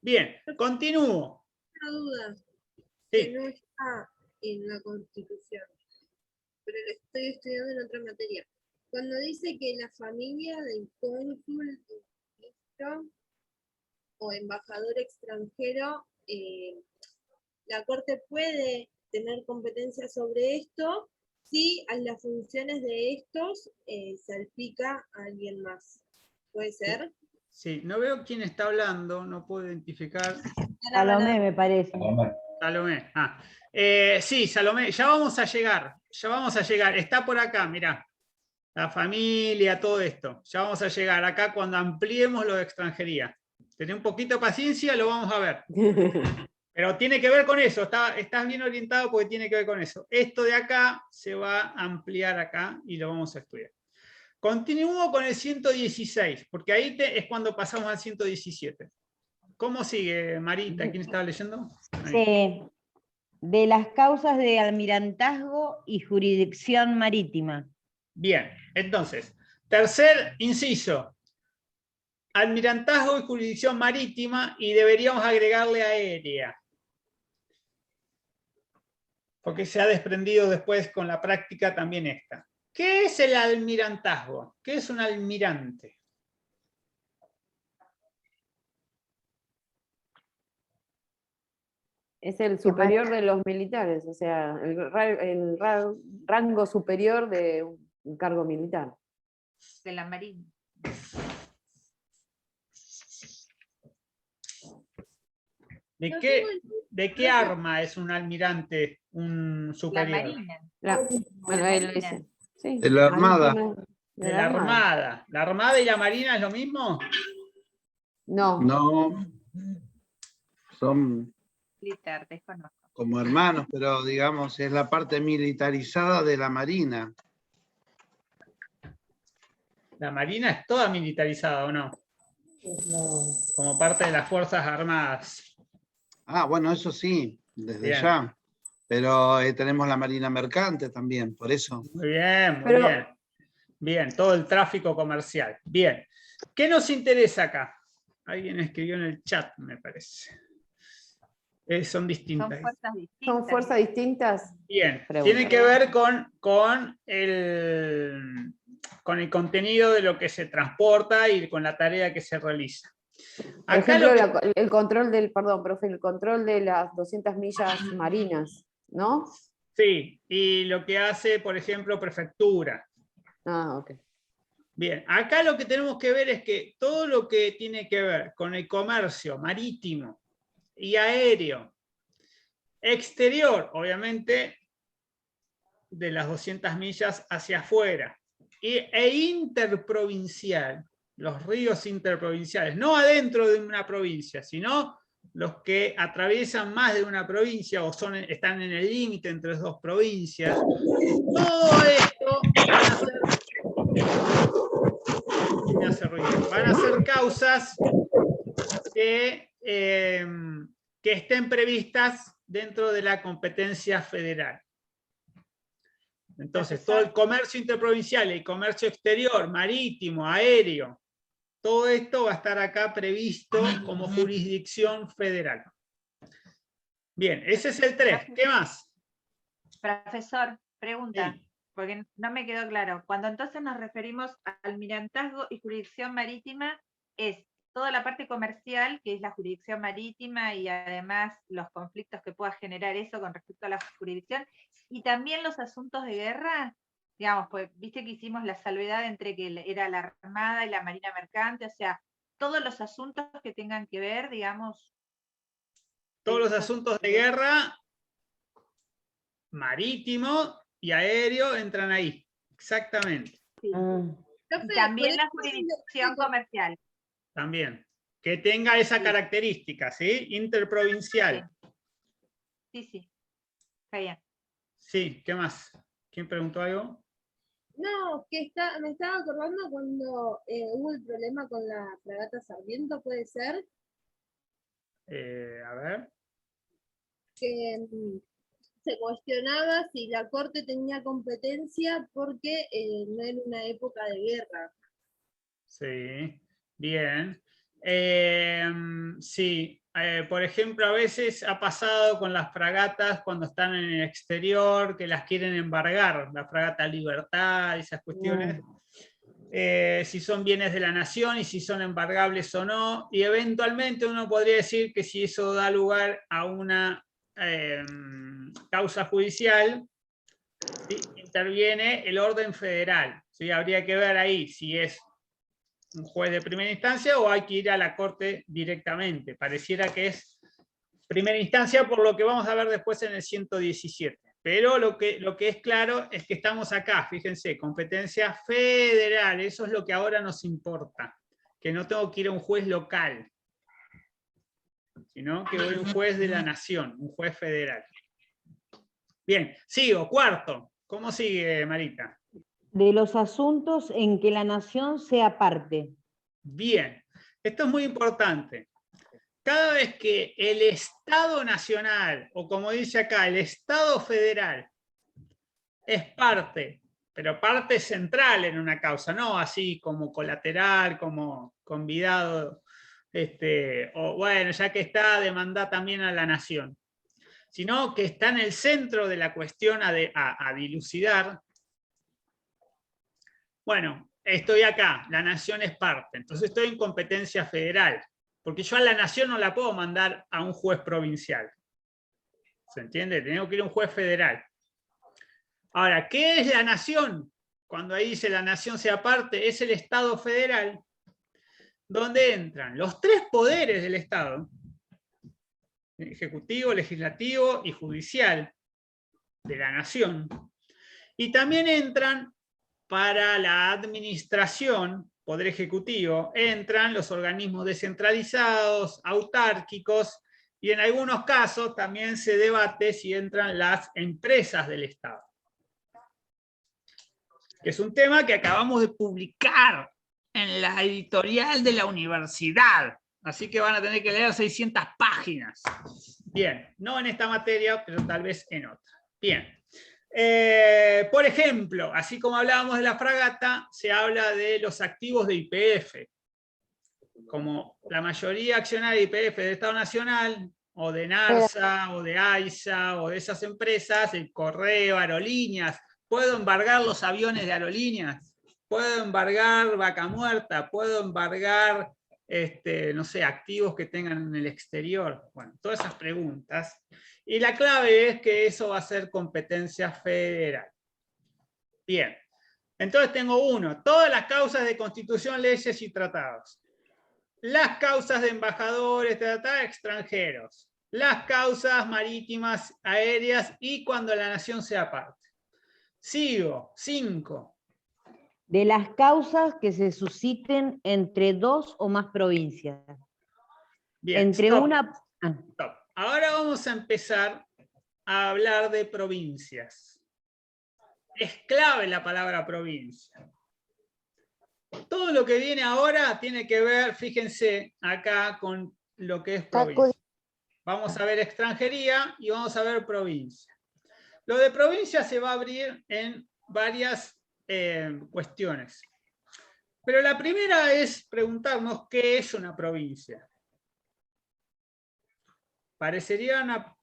Bien, continúo. Una duda. Sí. Que no está en la Constitución, pero lo estoy estudiando en otra materia. Cuando dice que la familia del cónsul, ministro o embajador extranjero, la Corte puede tener competencia sobre esto si a las funciones de estos salpica a alguien más. ¿Puede ser? Sí, no veo quién está hablando, no puedo identificar. Salomé, me parece. Salomé. Sí, Salomé, ya vamos a llegar. Está por acá, mirá. La familia, todo esto. Ya vamos a llegar acá cuando ampliemos lo de extranjería. Tened un poquito de paciencia, lo vamos a ver. Pero tiene que ver con eso, estás bien orientado porque tiene que ver con eso. Esto de acá se va a ampliar acá y lo vamos a estudiar. Continúo con el 116, porque ahí es cuando pasamos al 117. ¿Cómo sigue, Marita? ¿Quién estaba leyendo? Sí, de las causas de almirantazgo y jurisdicción marítima. Bien, entonces, tercer inciso. Almirantazgo y jurisdicción marítima, y deberíamos agregarle aérea. Porque se ha desprendido después con la práctica también esta. ¿Qué es el almirantazgo? ¿Qué es un almirante? Es el superior de los militares, o sea, el rango superior de un cargo militar. De la Marina. ¿De qué arma es un almirante, un superior? La Marina. Bueno, él lo dice. Sí, De la Armada. De la Armada. ¿La Armada y la Marina es lo mismo? No. No, son Militar, desconozco. como hermanos, pero digamos, es la parte militarizada de la Marina. La Marina es toda militarizada, ¿o no? Como parte de las Fuerzas Armadas. Ah, bueno, eso sí, desde Bien. ya. Pero tenemos la Marina Mercante también, por eso. Muy bien, muy bien. Bien, todo el tráfico comercial. Bien. ¿Qué nos interesa acá? Alguien escribió en el chat, me parece. Son distintas. Son fuerzas distintas. ¿Son fuerzas distintas? Bien, Pregunta. tiene que ver con el contenido de lo que se transporta y con la tarea que se realiza. Por ejemplo, el control del, perdón, profe, el control de las 200 millas marinas, ¿no? Sí, y lo que hace, por ejemplo, prefectura. Ah, ok. Bien, acá lo que tenemos que ver es que todo lo que tiene que ver con el comercio marítimo y aéreo, exterior, obviamente, de las 200 millas hacia afuera, e interprovincial, los ríos interprovinciales, no adentro de una provincia, sino los que atraviesan más de una provincia o están en el límite entre dos provincias. Todo esto van a ser causas que estén previstas dentro de la competencia federal. Entonces, todo el comercio interprovincial, el comercio exterior, marítimo, aéreo, todo esto va a estar acá previsto como jurisdicción federal. Bien, ese es el 3. ¿Qué más? Profesor, pregunta, Sí. porque no me quedó claro. Cuando entonces nos referimos a almirantazgo y jurisdicción marítima, es toda la parte comercial, que es la jurisdicción marítima, y además los conflictos que pueda generar eso con respecto a la jurisdicción, y también los asuntos de guerra, digamos, pues viste que hicimos la salvedad entre que era la Armada y la Marina Mercante, o sea, todos los asuntos que tengan que ver, digamos. Todos los asuntos de guerra, marítimo y aéreo entran ahí. Exactamente. Sí. Y también la jurisdicción comercial. También. Que tenga esa característica, ¿sí? Interprovincial. Sí, sí. Está bien. Sí, ¿qué más? ¿Quién preguntó algo? No, me estaba acordando cuando hubo el problema con la fragata Sarmiento, ¿puede ser? A ver. Que se cuestionaba si la Corte tenía competencia porque no era una época de guerra. Sí, bien. Sí, por ejemplo, a veces ha pasado con las fragatas cuando están en el exterior, que las quieren embargar, la fragata Libertad, esas cuestiones, si son bienes de la nación y si son embargables o no, y eventualmente uno podría decir que si eso da lugar a una causa judicial, ¿sí? Interviene el orden federal, ¿sí? Habría que ver ahí si es un juez de primera instancia o hay que ir a la corte directamente. Pareciera que es primera instancia por lo que vamos a ver después en el 117. Pero lo que es claro es que estamos acá, fíjense, competencia federal, eso es lo que ahora nos importa, que no tengo que ir a un juez local, sino que voy a un juez de la nación, un juez federal. Bien, sigo, cuarto. ¿Cómo sigue, Marita? De los asuntos en que la nación sea parte. Bien, esto es muy importante. Cada vez que el Estado Nacional, o como dice acá, el Estado Federal, es parte, pero parte central en una causa, no así como colateral, como convidado, o bueno, ya que está, demanda también a la nación, sino que está en el centro de la cuestión a dilucidar. Bueno, estoy acá, la nación es parte, entonces estoy en competencia federal, porque yo a la nación no la puedo mandar a un juez provincial. ¿Se entiende? Tengo que ir a un juez federal. Ahora, ¿qué es la nación? Cuando ahí dice la nación sea parte, es el Estado federal, donde entran los tres poderes del Estado, ejecutivo, legislativo y judicial de la nación, y también entran para la administración, poder ejecutivo, entran los organismos descentralizados, autárquicos, y en algunos casos también se debate si entran las empresas del Estado. Que es un tema que acabamos de publicar en la editorial de la universidad. Así que van a tener que leer 600 páginas. Bien, no en esta materia, pero tal vez en otra. Bien. Por ejemplo, así como hablábamos de la fragata, se habla de los activos de YPF. Como la mayoría accionaria de YPF del Estado Nacional, o de NARSA, o de AISA, o de esas empresas, el correo, aerolíneas. ¿Puedo embargar los aviones de aerolíneas? ¿Puedo embargar vaca muerta? ¿Puedo embargar, no sé, activos que tengan en el exterior? Bueno, todas esas preguntas. Y la clave es que eso va a ser competencia federal. Bien. Entonces tengo uno, todas las causas de constitución, leyes y tratados. Las causas de embajadores, tratados extranjeros. Las causas marítimas, aéreas y cuando la nación sea parte. Sigo, 5. De las causas que se susciten entre dos o más provincias. Bien, entre stop, una... stop. Ahora vamos a empezar a hablar de provincias. Es clave la palabra provincia. Todo lo que viene ahora tiene que ver, fíjense acá, con lo que es provincia. Vamos a ver extranjería y vamos a ver provincia. Lo de provincia se va a abrir en varias cuestiones. Pero la primera es preguntarnos qué es una provincia. Parecería una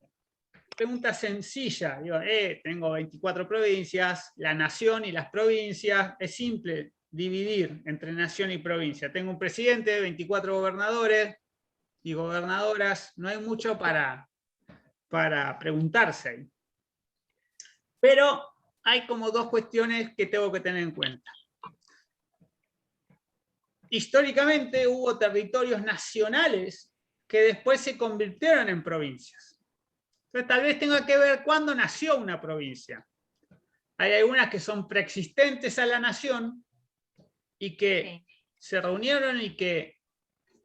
pregunta sencilla. Digo, tengo 24 provincias, la nación y las provincias. Es simple dividir entre nación y provincia. Tengo un presidente, 24 gobernadores y gobernadoras. No hay mucho para preguntarse ahí. Pero hay como dos cuestiones que tengo que tener en cuenta. históricamente hubo territorios nacionales que después se convirtieron en provincias. Entonces tal vez tenga que ver cuándo nació una provincia. Hay algunas que son preexistentes a la nación y que se reunieron y que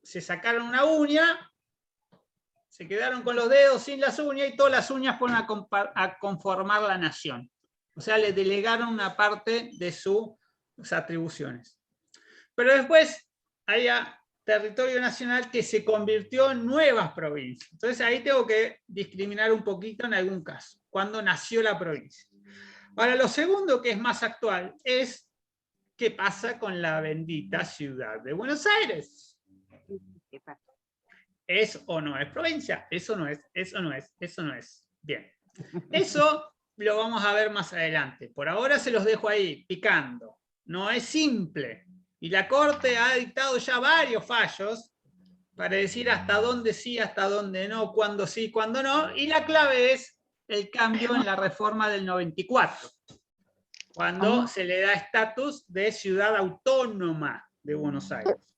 se sacaron una uña, se quedaron con los dedos sin las uñas y todas las uñas fueron a conformar la nación. O sea, le delegaron una parte de sus atribuciones. Pero después hay territorio nacional que se convirtió en nuevas provincias. Entonces ahí tengo que discriminar un poquito en algún caso, cuando nació la provincia. Ahora, lo segundo que es más actual es qué pasa con la bendita ciudad de Buenos Aires. ¿Es o no es provincia? Eso no es, eso no es, eso no es. Bien. Eso lo vamos a ver más adelante. Por ahora se los dejo ahí, picando. No es simple. Y la Corte ha dictado ya varios fallos para decir hasta dónde sí, hasta dónde no, cuándo sí, cuándo no. Y la clave es el cambio en la reforma del 94, cuando se le da estatus de ciudad autónoma de Buenos Aires.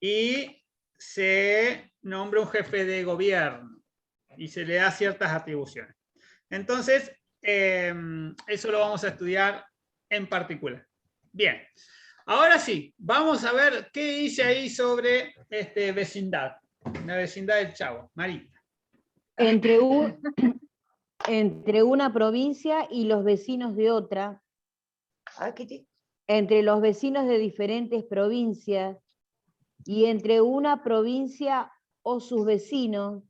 Y se nombra un jefe de gobierno y se le da ciertas atribuciones. Entonces, eso lo vamos a estudiar en particular. Bien, ahora sí, vamos a ver qué dice ahí sobre vecindad, la vecindad del Chavo. Marita. Entre una provincia y los vecinos de otra, entre los vecinos de diferentes provincias y entre una provincia o sus vecinos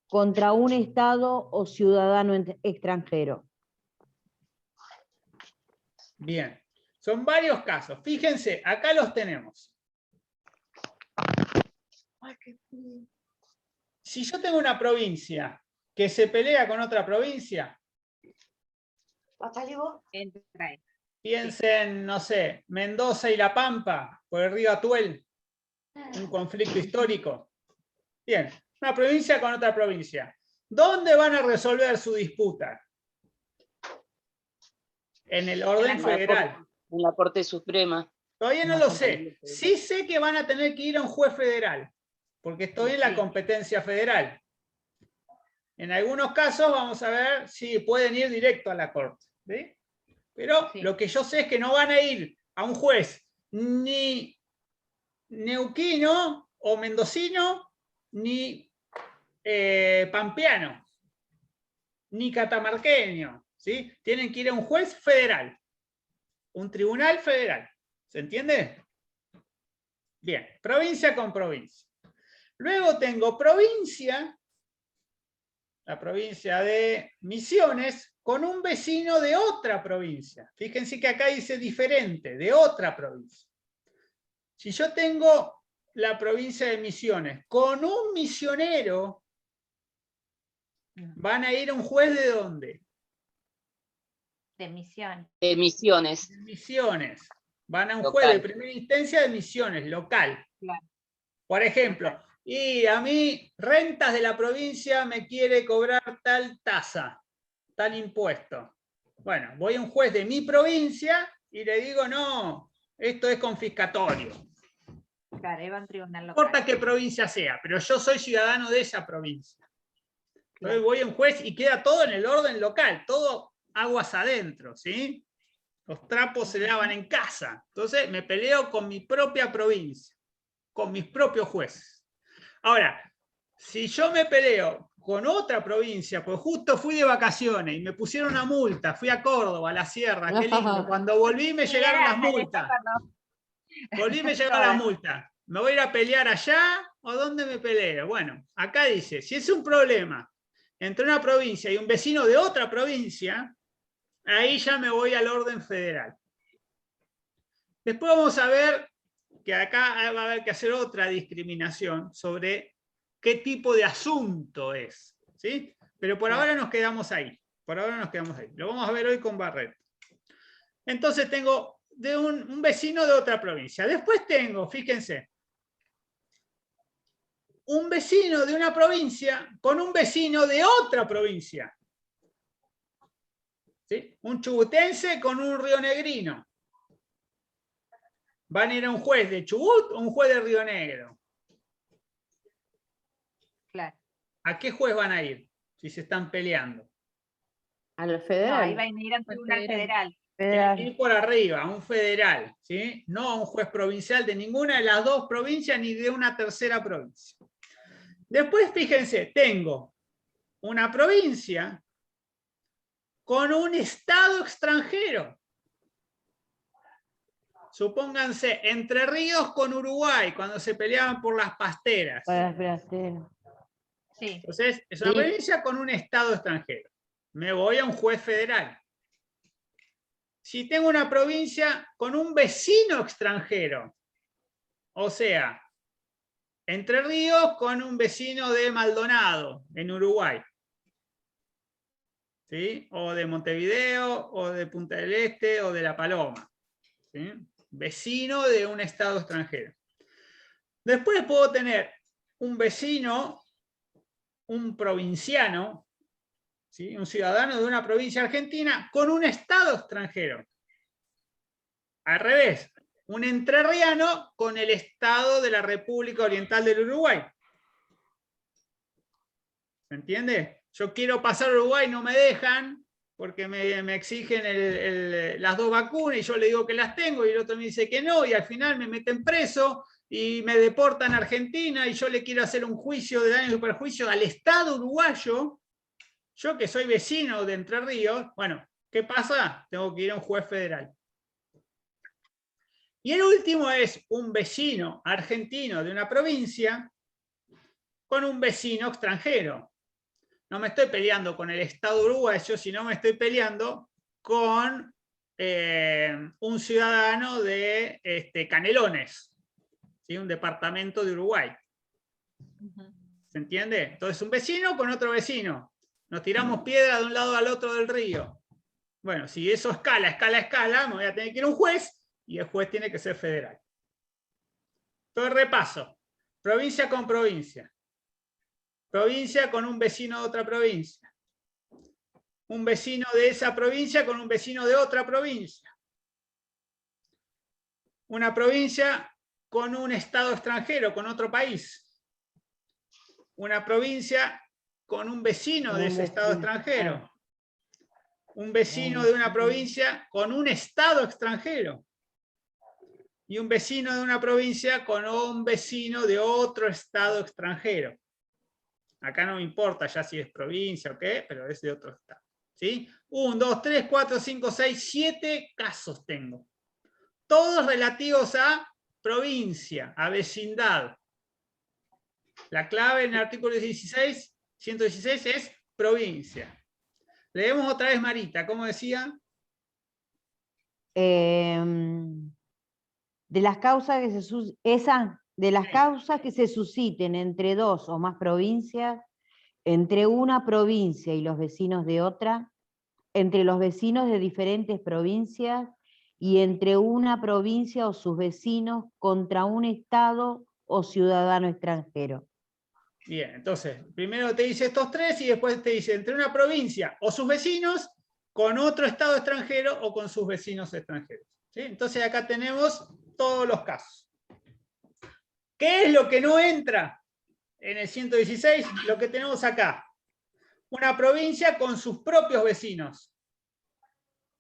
contra un Estado o ciudadano extranjero. Bien, son varios casos. Fíjense, acá los tenemos. Si yo tengo una provincia que se pelea con otra provincia, piensen, no sé, Mendoza y La Pampa, por el río Atuel, un conflicto histórico. Bien, una provincia con otra provincia. ¿Dónde van a resolver su disputa? En el orden federal. En la Corte Suprema. Todavía no lo sé. Sí sé que van a tener que ir a un juez federal, porque estoy en la competencia federal. En algunos casos vamos a ver si pueden ir directo a la Corte. ¿Sí? Pero lo que yo sé es que no van a ir a un juez ni neuquino o mendocino, ni pampeano, ni catamarqueño. ¿Sí? Tienen que ir a un juez federal, un tribunal federal. ¿Se entiende? Bien, provincia con provincia. Luego tengo provincia, la provincia de Misiones, con un vecino de otra provincia. Fíjense que acá dice diferente, de otra provincia. Si yo tengo la provincia de Misiones con un misionero, van a ir a un juez ¿de dónde? De Misiones. De Misiones. De Misiones. Van a un Local. juez de primera instancia de Misiones, local. Claro. Por ejemplo, y a mí, rentas de la provincia me quiere cobrar tal tasa, tal impuesto. Bueno, voy a un juez de mi provincia y le digo, no, esto es confiscatorio. Claro, iba a un tribunal No local. importa qué provincia sea, pero yo soy ciudadano de esa provincia. Entonces voy a un juez y queda todo en el orden local, todo aguas adentro, ¿sí? Los trapos se lavan en casa. Entonces me peleo con mi propia provincia, con mis propios jueces. Ahora, si yo me peleo con otra provincia, pues justo fui de vacaciones y me pusieron una multa, fui a Córdoba, a la sierra, qué lindo. Cuando volví me llegaron las multas. Volví y me llegaron las multas. ¿Me voy a ir a pelear allá o dónde me peleo? Bueno, acá dice, si es un problema entre una provincia y un vecino de otra provincia, ahí ya me voy al orden federal. Después vamos a ver que acá va a haber que hacer otra discriminación sobre qué tipo de asunto es. ¿Sí? Pero por ahora nos quedamos ahí. Por ahora nos quedamos ahí. Lo vamos a ver hoy con Barreto. Entonces tengo de un vecino de otra provincia. Después tengo, fíjense, un vecino de una provincia con un vecino de otra provincia. ¿Sí? Un chubutense con un rionegrino. ¿Van a ir a un juez de Chubut o un juez de Río Negro? Claro. ¿A qué juez van a ir si se están peleando? ¿Al No, federal? ahí va a ir a un tribunal federal. Tienen que ir por arriba, a un federal, ¿sí? No a un juez provincial de ninguna de las dos provincias ni de una tercera provincia. Después, fíjense, tengo una provincia con un estado extranjero. Supónganse, Entre Ríos con Uruguay, cuando se peleaban por las pasteras. Sí. Entonces, es una provincia con un estado extranjero. Me voy a un juez federal. Si tengo una provincia con un vecino extranjero, o sea, Entre Ríos con un vecino de Maldonado, en Uruguay, ¿sí? O de Montevideo, o de Punta del Este, o de La Paloma, ¿sí? Vecino de un estado extranjero. Después puedo tener un vecino, un provinciano, ¿sí? Un ciudadano de una provincia argentina con un estado extranjero. Al revés, un entrerriano con el estado de la República Oriental del Uruguay. ¿Se entiende? Yo quiero pasar a Uruguay, no me dejan, porque me exigen las 2 vacunas y yo le digo que las tengo y el otro me dice que no, y al final me meten preso y me deportan a Argentina y yo le quiero hacer un juicio de daños y perjuicios al Estado uruguayo. Yo que soy vecino de Entre Ríos, bueno, ¿qué pasa? Tengo que ir a un juez federal. Y el último es un vecino argentino de una provincia con un vecino extranjero. No me estoy peleando con el Estado uruguayo, sino me estoy peleando con un ciudadano de Canelones, ¿sí? Un departamento de Uruguay. ¿Se entiende? Entonces, un vecino con otro vecino. Nos tiramos piedra de un lado al otro del río. Bueno, si eso escala, me voy a tener que ir a un juez y el juez tiene que ser federal. Entonces, repaso. Provincia con provincia. Provincia con un vecino de otra provincia. Un vecino de esa provincia con un vecino de otra provincia. Una provincia con un estado extranjero, con otro país. Una provincia con un vecino de ese estado extranjero. Un vecino de una provincia con un estado extranjero. Y un vecino de una provincia con un vecino de otro estado extranjero. Acá no me importa ya si es provincia o qué, pero es de otro estado. ¿Sí? 1, 2, 3, 4, 5, 6, 7 casos tengo. Todos relativos a provincia, a vecindad. La clave en el artículo 116 es provincia. Leemos otra vez, Marita, ¿cómo decía? De las causas que se susciten entre 2 o más provincias, entre una provincia y los vecinos de otra, entre los vecinos de diferentes provincias y entre una provincia o sus vecinos contra un Estado o ciudadano extranjero. Bien, entonces, primero te dice estos 3 y después te dice entre una provincia o sus vecinos con otro Estado extranjero o con sus vecinos extranjeros. ¿Sí? Entonces acá tenemos todos los casos. ¿Qué es lo que no entra en el 116? Lo que tenemos acá. Una provincia con sus propios vecinos.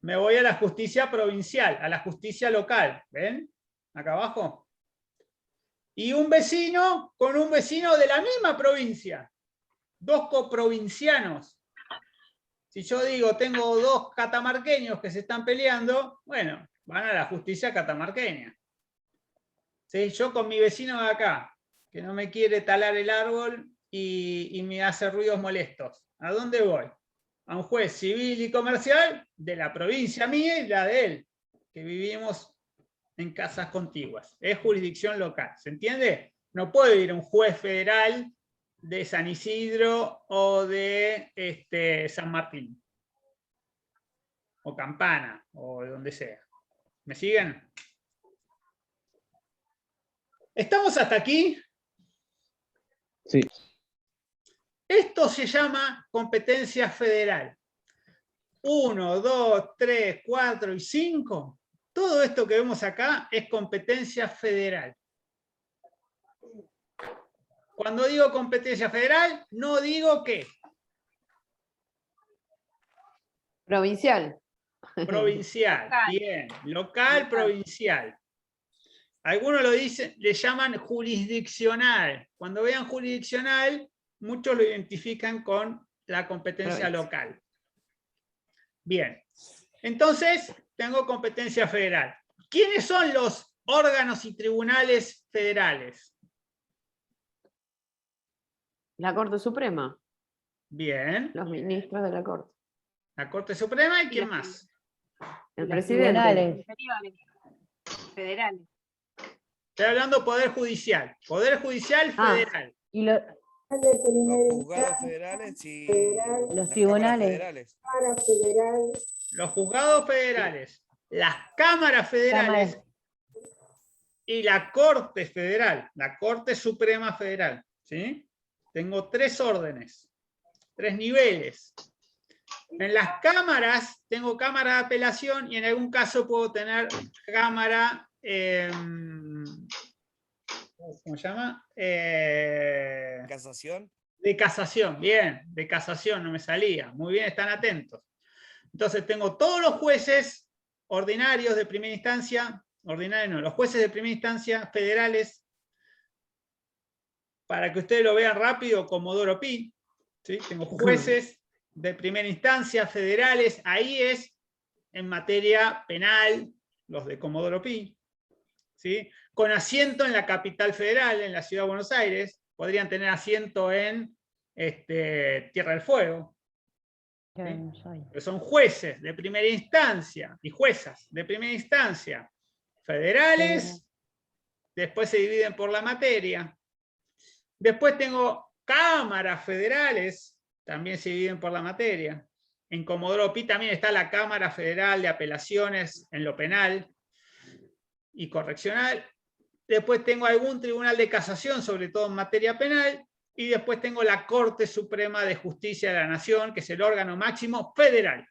Me voy a la justicia provincial, a la justicia local. ¿Ven? Acá abajo. Y un vecino con un vecino de la misma provincia. 2 coprovincianos. Si yo digo, tengo 2 catamarqueños que se están peleando, bueno, van a la justicia catamarqueña. ¿Sí? Yo con mi vecino de acá, que no me quiere talar el árbol y me hace ruidos molestos. ¿A dónde voy? A un juez civil y comercial de la provincia mía y la de él, que vivimos en casas contiguas. Es jurisdicción local. ¿Se entiende? No puedo ir a un juez federal de San Isidro o de San Martín. O Campana, o de donde sea. ¿Me siguen? ¿Estamos hasta aquí? Sí. Esto se llama competencia federal. 1, 2, 3, 4 y 5 todo esto que vemos acá es competencia federal. Cuando digo competencia federal, no digo qué. Provincial. Provincial, bien. Local, provincial. Algunos lo dicen, le llaman jurisdiccional. Cuando vean jurisdiccional, muchos lo identifican con la competencia local. Bien. Entonces, tengo competencia federal. ¿Quiénes son los órganos y tribunales federales? La Corte Suprema. Bien. Los ministros de la Corte. La Corte Suprema, ¿y quién más? El Los presidente. tribunales. Federales. Estoy hablando Poder Judicial. Poder Judicial Federal. Y lo- Los juzgados federales y los las tribunales. cámaras federales. Los juzgados federales, las cámaras federales y la Corte Federal, la Corte Suprema Federal. ¿Sí? Tengo 3 órdenes, 3 niveles. En las cámaras tengo cámara de apelación y en algún caso puedo tener cámara, ¿cómo se llama? Casación. De casación, bien, de casación, no me salía. Muy bien, están atentos. Entonces tengo todos los jueces ordinarios de primera instancia, ordinarios no, los jueces de primera instancia federales, para que ustedes lo vean rápido, Comodoro Pi, ¿sí? Tengo jueces de primera instancia federales, ahí es en materia penal, los de Comodoro Pi, ¿sí? Con asiento en la capital federal, en la ciudad de Buenos Aires, podrían tener asiento en Tierra del Fuego. ¿Sí? Son jueces de primera instancia y juezas de primera instancia federales, después se dividen por la materia. Después tengo cámaras federales, también se dividen por la materia. En Comodoro Pi también está la Cámara Federal de Apelaciones en lo penal y correccional. Después tengo algún tribunal de casación, sobre todo en materia penal. Y después tengo la Corte Suprema de Justicia de la Nación, que es el órgano máximo federal.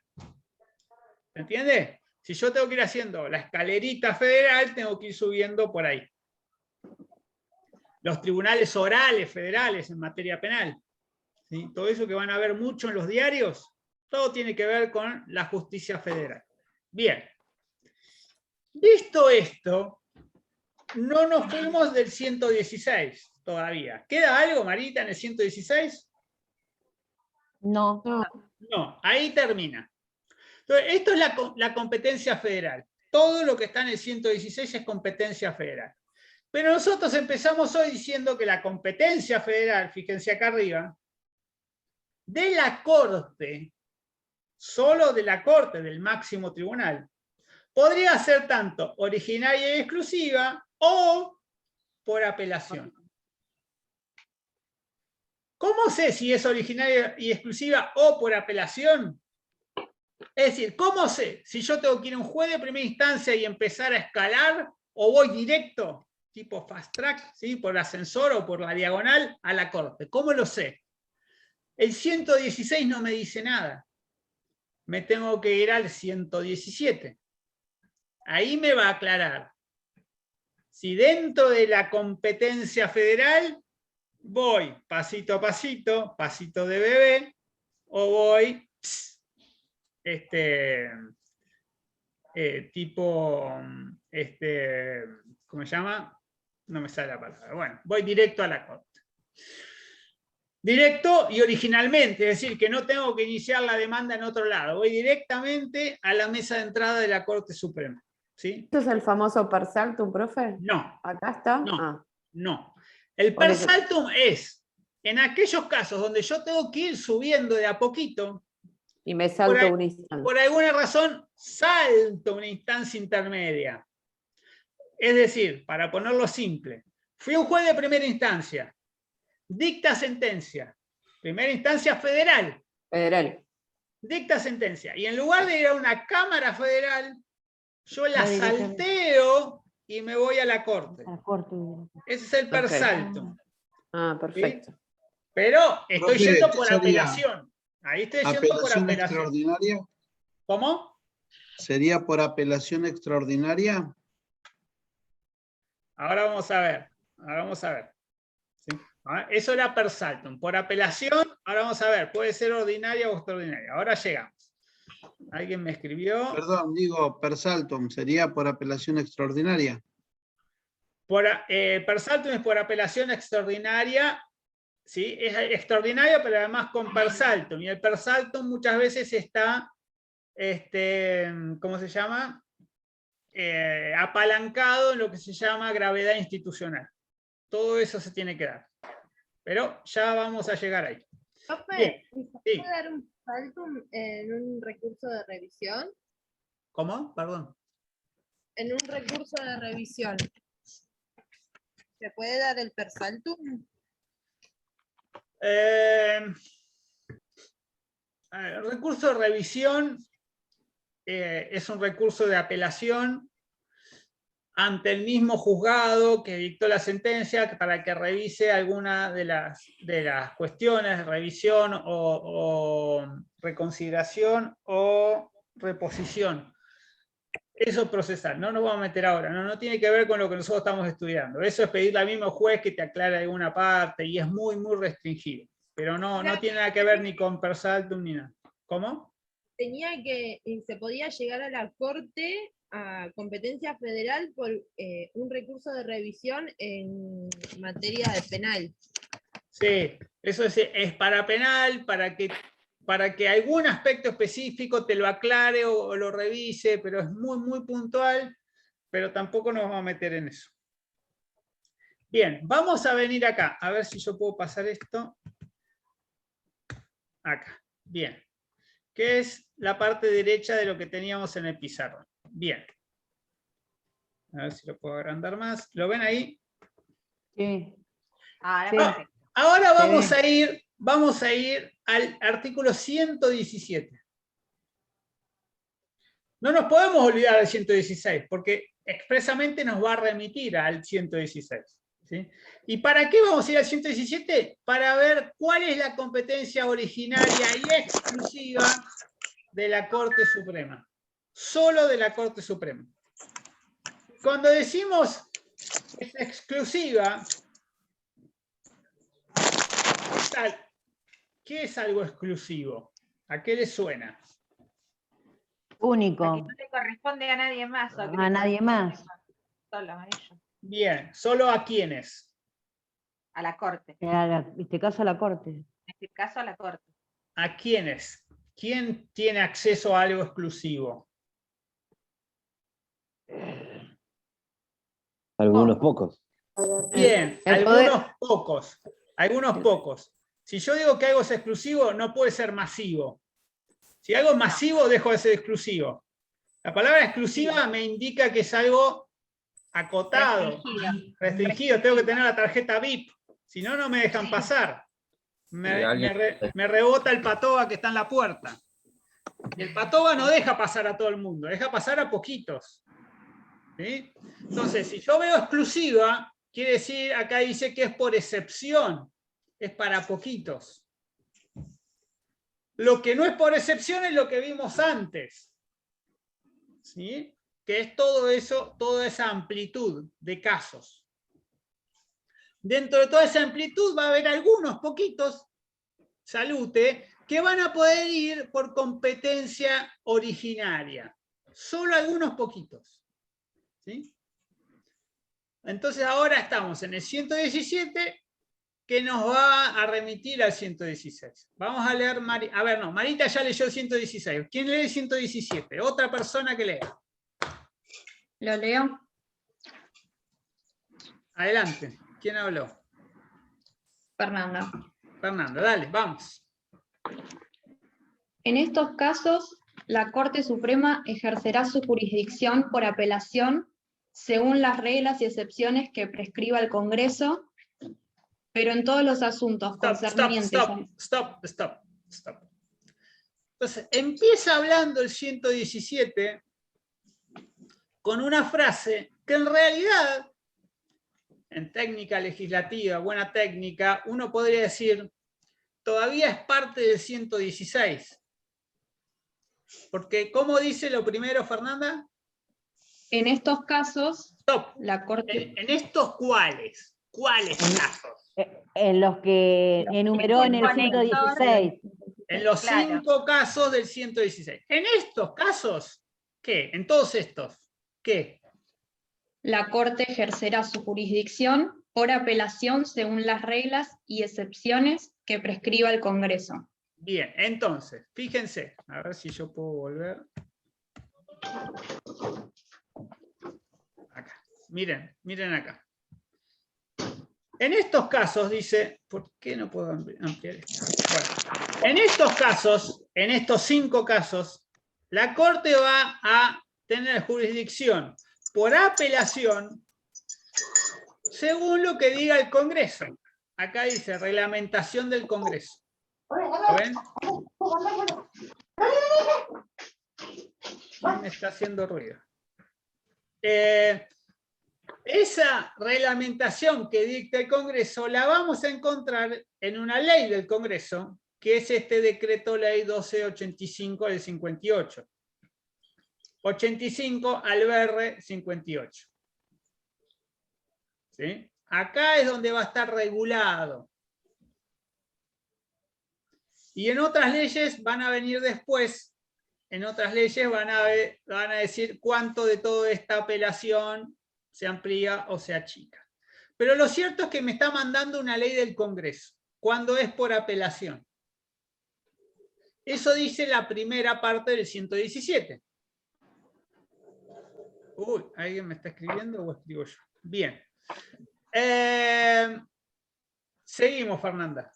¿Se entiende? Si yo tengo que ir haciendo la escalerita federal, tengo que ir subiendo por ahí. Los tribunales orales federales en materia penal. ¿Sí? Todo eso que van a ver mucho en los diarios, todo tiene que ver con la justicia federal. Bien. Visto esto, no nos fuimos del 116 todavía. ¿Queda algo, Marita, en el 116? No. No, ahí termina. Entonces, esto es la competencia federal. Todo lo que está en el 116 es competencia federal. Pero nosotros empezamos hoy diciendo que la competencia federal, fíjense acá arriba, de la Corte, solo de la Corte, del máximo tribunal, podría ser tanto originaria y exclusiva o por apelación. ¿Cómo sé si es originaria y exclusiva o por apelación? Es decir, ¿cómo sé si yo tengo que ir a un juez de primera instancia y empezar a escalar o voy directo, tipo fast track, ¿sí? Por ascensor o por la diagonal a la Corte? ¿Cómo lo sé? El 116 no me dice nada. Me tengo que ir al 117. Ahí me va a aclarar si dentro de la competencia federal voy pasito a pasito, pasito de bebé, o voy ¿cómo se llama? No me sale la palabra. Bueno, voy directo a la Corte. Directo y originalmente, es decir, que no tengo que iniciar la demanda en otro lado. Voy directamente a la mesa de entrada de la Corte Suprema. ¿Sí? ¿Esto es el famoso per saltum, profe? No. ¿Acá está? No. No. El per saltum es en aquellos casos donde yo tengo que ir subiendo de a poquito y me salto una instancia. Por alguna razón salto una instancia intermedia. Es decir, para ponerlo simple, fui un juez de primera instancia, dicta sentencia, primera instancia federal. Federal. Dicta sentencia. Y en lugar de ir a una cámara federal, yo la salteo y me voy a la Corte. Ese es el per saltum. Ah, perfecto. ¿Sí? Pero estoy yendo por apelación. Ahí estoy yendo por apelación. Extraordinaria? ¿Cómo? ¿Sería por apelación extraordinaria? Ahora vamos a ver. ¿Sí? Eso era per saltum. Por apelación, ahora vamos a ver, puede ser ordinaria o extraordinaria. Ahora llegamos. ¿Alguien me escribió? Perdón, digo per saltum, ¿sería por apelación extraordinaria? Per saltum es por apelación extraordinaria, ¿sí? Es extraordinaria, pero además con per saltum. Y el per saltum muchas veces está, ¿cómo se llama? Apalancado en lo que se llama gravedad institucional. Todo eso se tiene que dar. Pero ya vamos a llegar ahí. Profe, ¿se puede dar un saltum en un recurso de revisión? ¿Cómo? Perdón. En un recurso de revisión, ¿se puede dar el per saltum? El recurso de revisión es un recurso de apelación ante el mismo juzgado que dictó la sentencia para que revise alguna de las cuestiones de revisión o reconsideración o reposición. Eso es procesal, no nos vamos a meter ahora, no tiene que ver con lo que nosotros estamos estudiando. Eso es pedirle al mismo juez que te aclare alguna parte y es muy, muy restringido. Pero no tiene nada que ver ni con per saltum ni nada. ¿Cómo? Se podía llegar a la Corte a competencia federal por un recurso de revisión en materia de penal. Sí, eso es para penal, para que algún aspecto específico te lo aclare o lo revise, pero es muy, muy puntual, pero tampoco nos vamos a meter en eso. Bien, vamos a venir acá, a ver si yo puedo pasar esto. Acá, bien. Que es la parte derecha de lo que teníamos en el pizarrón. Bien. A ver si lo puedo agrandar más. ¿Lo ven ahí? Sí. Ahora vamos a ir al artículo 117. No nos podemos olvidar del 116, porque expresamente nos va a remitir al 116. ¿Sí? ¿Y para qué vamos a ir al 117? Para ver cuál es la competencia originaria y exclusiva de la Corte Suprema. Solo de la Corte Suprema. Cuando decimos que es exclusiva, ¿qué es algo exclusivo? ¿A qué le suena? Único. A que no le corresponde a nadie más. A nadie más. Solo a ellos. Bien, ¿solo a quiénes? A la Corte. En este caso a la Corte. En este caso a la Corte. ¿A quiénes? ¿Quién tiene acceso a algo exclusivo? Algunos pocos. Bien, algunos pocos. Si yo digo que algo es exclusivo, no puede ser masivo. Si algo es masivo, dejo de ser exclusivo. La palabra exclusiva me indica que es algo acotado, restringido. Tengo que tener la tarjeta VIP, si no, no me dejan pasar. Me rebota el patoba que está en la puerta. Y el patoba no deja pasar a todo el mundo, deja pasar a poquitos. ¿Sí? Entonces, si yo veo exclusiva, quiere decir, acá dice que es por excepción, es para poquitos. Lo que no es por excepción es lo que vimos antes. ¿Sí? Que es todo eso, toda esa amplitud de casos. Dentro de toda esa amplitud va a haber algunos poquitos, salute, que van a poder ir por competencia originaria. Solo algunos poquitos. ¿Sí? Entonces ahora estamos en el 117 que nos va a remitir al 116. Vamos a leer, Marita ya leyó el 116. ¿Quién lee el 117? Otra persona que lea. Lo leo. Adelante. ¿Quién habló? Fernanda. Fernanda, dale, vamos. En estos casos, la Corte Suprema ejercerá su jurisdicción por apelación según las reglas y excepciones que prescriba el Congreso, pero en todos los asuntos concernientes... Stop. Entonces, empieza hablando el 117 con una frase que en realidad, en técnica legislativa, buena técnica, uno podría decir, todavía es parte del 116. Porque, ¿cómo dice lo primero, Fernanda? En estos casos, Stop. la Corte... ¿En estos cuáles? ¿Cuáles casos? En los que enumeró en el conector. 116. En los Claro. 5 casos del 116. En estos casos, ¿qué? En todos estos, ¿qué? La Corte ejercerá su jurisdicción por apelación según las reglas y excepciones que prescriba el Congreso. Bien, entonces, fíjense, a ver si yo puedo volver. Acá, miren acá. En estos casos, dice, ¿por qué no puedo ampliar esto? Bueno, en estos casos, en estos 5 casos, la Corte va a tener jurisdicción por apelación según lo que diga el Congreso. Acá dice reglamentación del Congreso. ¿Lo ven? ¿Quién me está haciendo ruido? Esa reglamentación que dicta el Congreso la vamos a encontrar en una ley del Congreso, que es este decreto ley 1285 del 58. 85 al BR 58. ¿Sí? Acá es donde va a estar regulado. Y en otras leyes van a venir después, en otras leyes van a decir cuánto de toda esta apelación se amplía o se achica. Pero lo cierto es que me está mandando una ley del Congreso, cuando es por apelación. Eso dice la primera parte del 117. Uy, ¿alguien me está escribiendo o escribo yo? Bien. Seguimos, Fernanda.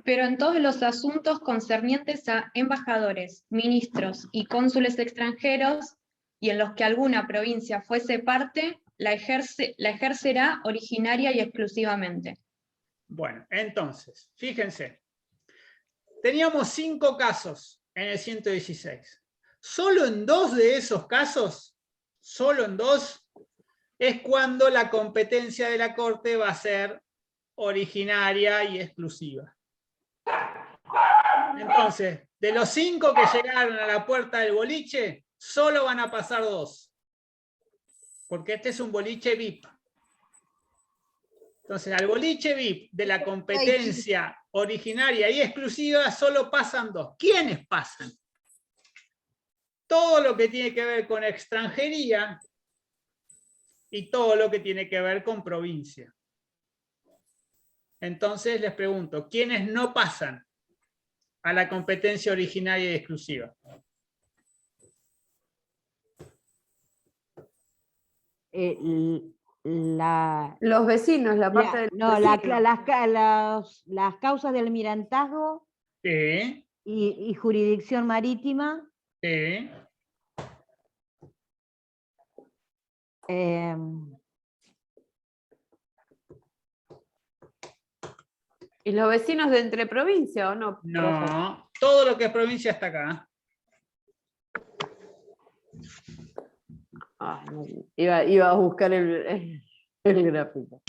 Pero en todos los asuntos concernientes a embajadores, ministros y cónsules extranjeros, y en los que alguna provincia fuese parte, la ejercerá originaria y exclusivamente. Bueno, entonces, fíjense. Teníamos 5 casos en el 116. Solo en 2 de esos casos, solo en 2, es cuando la competencia de la Corte va a ser originaria y exclusiva. Entonces, de los 5 que llegaron a la puerta del boliche, solo van a pasar 2. Porque este es un boliche VIP. Entonces, al boliche VIP de la competencia originaria y exclusiva, solo pasan 2. ¿Quiénes pasan? Todo lo que tiene que ver con extranjería y todo lo que tiene que ver con provincia. Entonces, les pregunto, ¿quiénes no pasan a la competencia originaria y exclusiva? Los vecinos, la parte de no, las causas del almirantazgo Sí. y jurisdicción marítima. Sí. ¿Y los vecinos de entre provincia o no? No, todo lo que es provincia está acá. Ah, no, iba a buscar el gráfico.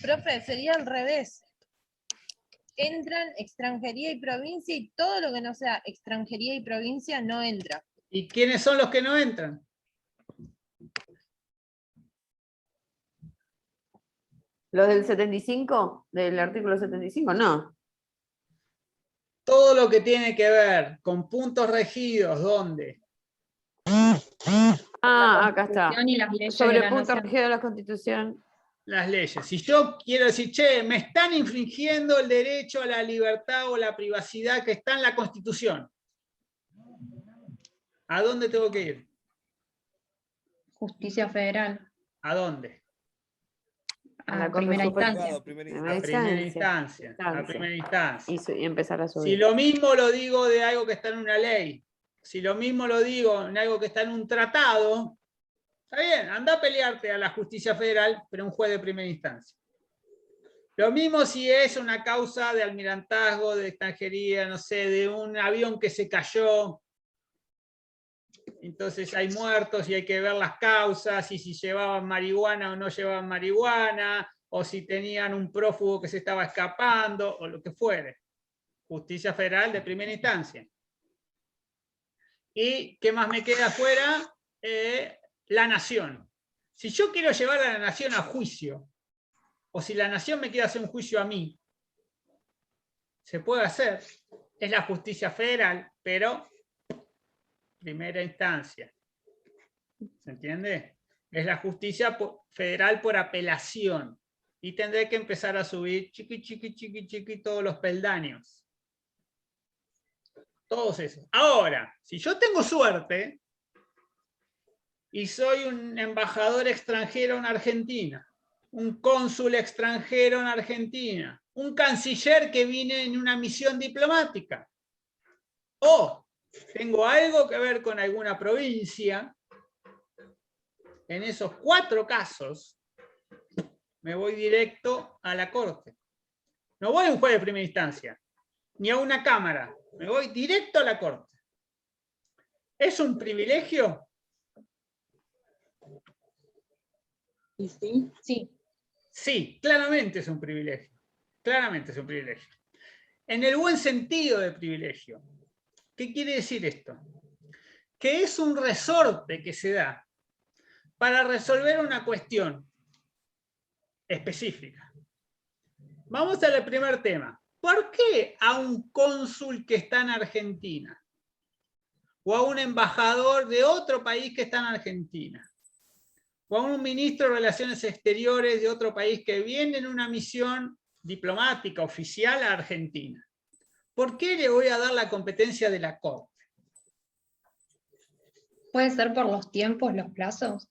Profe, sería al revés. Entran extranjería y provincia y todo lo que no sea extranjería y provincia no entra. ¿Y quiénes son los que no entran? ¿Los del 75? ¿Del artículo 75? No. Todo lo que tiene que ver con puntos regidos, ¿dónde? Ah, acá está. Y las leyes Sobre de la punto nación. Ah, regido de la Constitución. Las leyes. Si yo quiero decir, che, me están infringiendo el derecho a la libertad o la privacidad que está en la Constitución, ¿a dónde tengo que ir? Justicia Federal. ¿A dónde? A la A Corte primera Suprema. instancia. A primera instancia. Y empezar a subir. Si lo mismo lo digo de algo que está en una ley, si lo mismo lo digo en algo que está en un tratado, está bien, anda a pelearte a la justicia federal, pero un juez de primera instancia. Lo mismo si es una causa de almirantazgo, de extranjería, no sé, de un avión que se cayó, entonces hay muertos y hay que ver las causas, y si llevaban marihuana o no llevaban marihuana, o si tenían un prófugo que se estaba escapando, o lo que fuere. Justicia federal de primera instancia. ¿Y qué más me queda afuera? La nación. Si yo quiero llevar a la nación a juicio, o si la nación me quiere hacer un juicio a mí, se puede hacer. Es la justicia federal, pero primera instancia. ¿Se entiende? Es la justicia federal por apelación. Y tendré que empezar a subir chiqui todos los peldaños. Todos esos. Ahora, si yo tengo suerte y soy un embajador extranjero en Argentina, un cónsul extranjero en Argentina, un canciller que viene en una misión diplomática, o tengo algo que ver con alguna provincia, en esos 4 casos me voy directo a la corte. No voy a un juez de primera instancia, ni a una cámara, me voy directo a la corte. ¿Es un privilegio? Sí. Sí. Sí, claramente es un privilegio. Claramente es un privilegio. En el buen sentido de privilegio. ¿Qué quiere decir esto? Que es un resorte que se da para resolver una cuestión específica. Vamos al primer tema. ¿Por qué a un cónsul que está en Argentina o a un embajador de otro país que está en Argentina o a un ministro de Relaciones Exteriores de otro país que viene en una misión diplomática oficial a Argentina, ¿por qué le voy a dar la competencia de la Corte? ¿Puede ser por los tiempos, los plazos?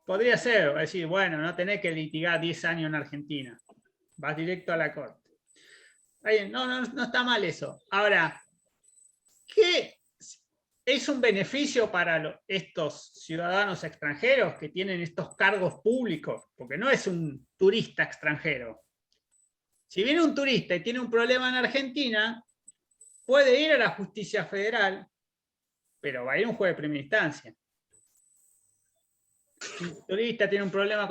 Podría ser, decir, bueno, no tenés que litigar 10 años en Argentina, vas directo a la Corte. No está mal eso. Ahora, ¿qué es un beneficio para estos ciudadanos extranjeros que tienen estos cargos públicos? Porque no es un turista extranjero. Si viene un turista y tiene un problema en Argentina, puede ir a la justicia federal, pero va a ir a un juez de primera instancia. Si un turista tiene un problema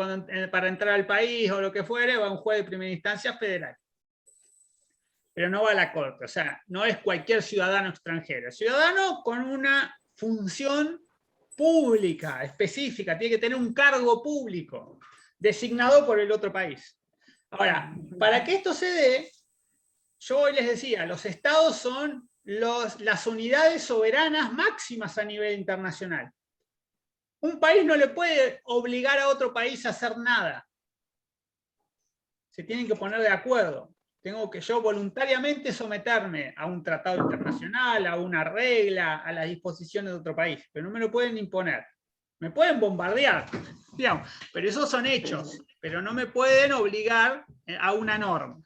para entrar al país o lo que fuere, va a un juez de primera instancia federal. Pero no va a la corte, o sea, no es cualquier ciudadano extranjero. Es ciudadano con una función pública, específica, tiene que tener un cargo público, designado por el otro país. Ahora, para que esto se dé, yo hoy les decía, los estados son las unidades soberanas máximas a nivel internacional. Un país no le puede obligar a otro país a hacer nada. Se tienen que poner de acuerdo. Tengo que yo voluntariamente someterme a un tratado internacional, a una regla, a las disposiciones de otro país, pero no me lo pueden imponer. Me pueden bombardear, digamos, pero esos son hechos, pero no me pueden obligar a una norma.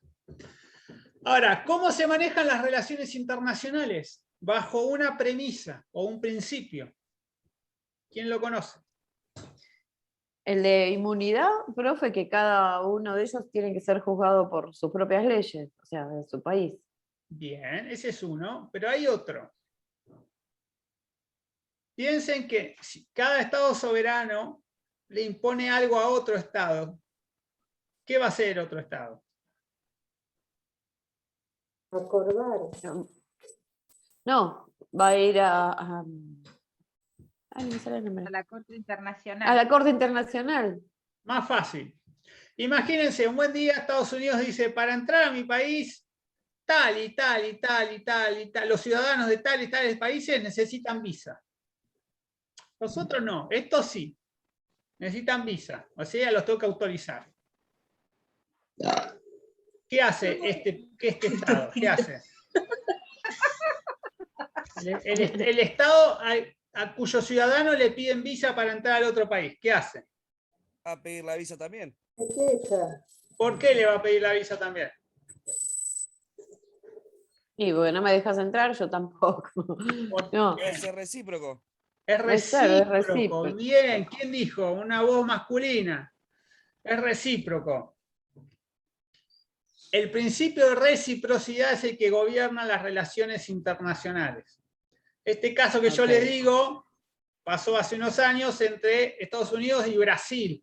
Ahora, ¿cómo se manejan las relaciones internacionales? Bajo una premisa o un principio. ¿Quién lo conoce? El de inmunidad, profe, que cada uno de ellos tiene que ser juzgado por sus propias leyes, o sea, de su país. Bien, ese es uno, pero hay otro. Piensen que si cada Estado soberano le impone algo a otro Estado, ¿qué va a hacer otro Estado? Acordar. No, va a ir a la Corte Internacional. A la Corte Internacional. Más fácil. Imagínense, un buen día Estados Unidos dice, para entrar a mi país, tal y tal y tal y tal y tal, los ciudadanos de tal y tales países necesitan visa. Los otros no, estos sí. Necesitan visa, o sea, los tengo que autorizar. ¿Qué hace este Estado? ¿Qué hace? El Estado a cuyo ciudadano le piden visa para entrar al otro país, ¿qué hace? ¿Va a pedir la visa también? ¿Por qué le va a pedir la visa también? Y porque no me dejas entrar, yo tampoco. No. Es recíproco. Es recíproco. Bien, ¿quién dijo? Una voz masculina. Es recíproco. El principio de reciprocidad es el que gobierna las relaciones internacionales. Este caso que yo les digo pasó hace unos años entre Estados Unidos y Brasil.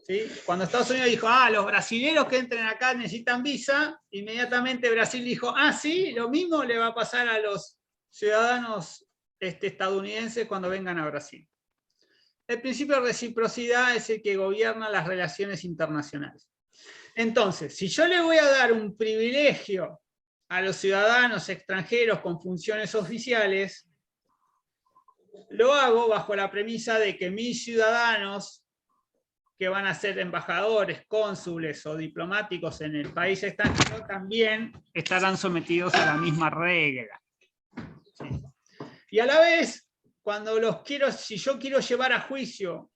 ¿Sí? Cuando Estados Unidos dijo, los brasileños que entren acá necesitan visa, inmediatamente Brasil dijo, sí, lo mismo le va a pasar a los ciudadanos estadounidenses cuando vengan a Brasil. El principio de reciprocidad es el que gobierna las relaciones internacionales. Entonces, si yo le voy a dar un privilegio a los ciudadanos extranjeros con funciones oficiales, lo hago bajo la premisa de que mis ciudadanos que van a ser embajadores, cónsules o diplomáticos en el país extranjero también estarán sometidos a la misma regla. ¿Sí? Y a la vez, si yo quiero llevar a juicio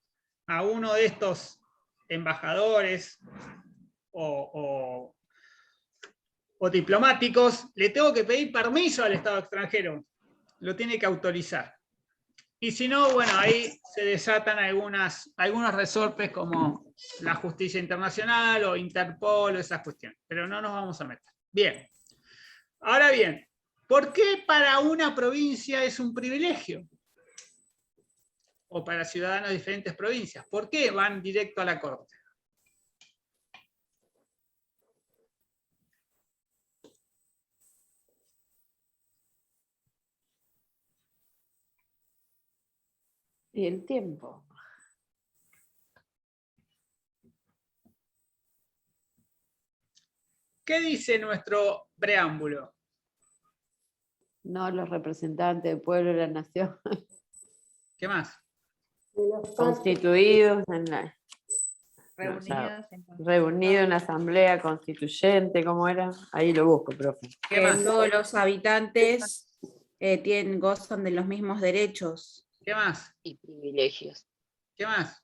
a uno de estos embajadores o diplomáticos, le tengo que pedir permiso al Estado extranjero. Lo tiene que autorizar. Y si no, bueno, ahí se desatan algunos resortes como la justicia internacional o Interpol o esas cuestiones. Pero no nos vamos a meter. Bien. Ahora bien, ¿por qué para una provincia es un privilegio? O para ciudadanos de diferentes provincias. ¿Por qué van directo a la Corte? Y el tiempo. ¿Qué dice nuestro preámbulo? No los representantes del pueblo y la nación. ¿Qué más? Constituidos Reunidos en la asamblea constituyente, ¿cómo era? Ahí lo busco, profe. ¿Qué más? Todos los habitantes gozan de los mismos derechos. ¿Qué más? Y privilegios. ¿Qué más?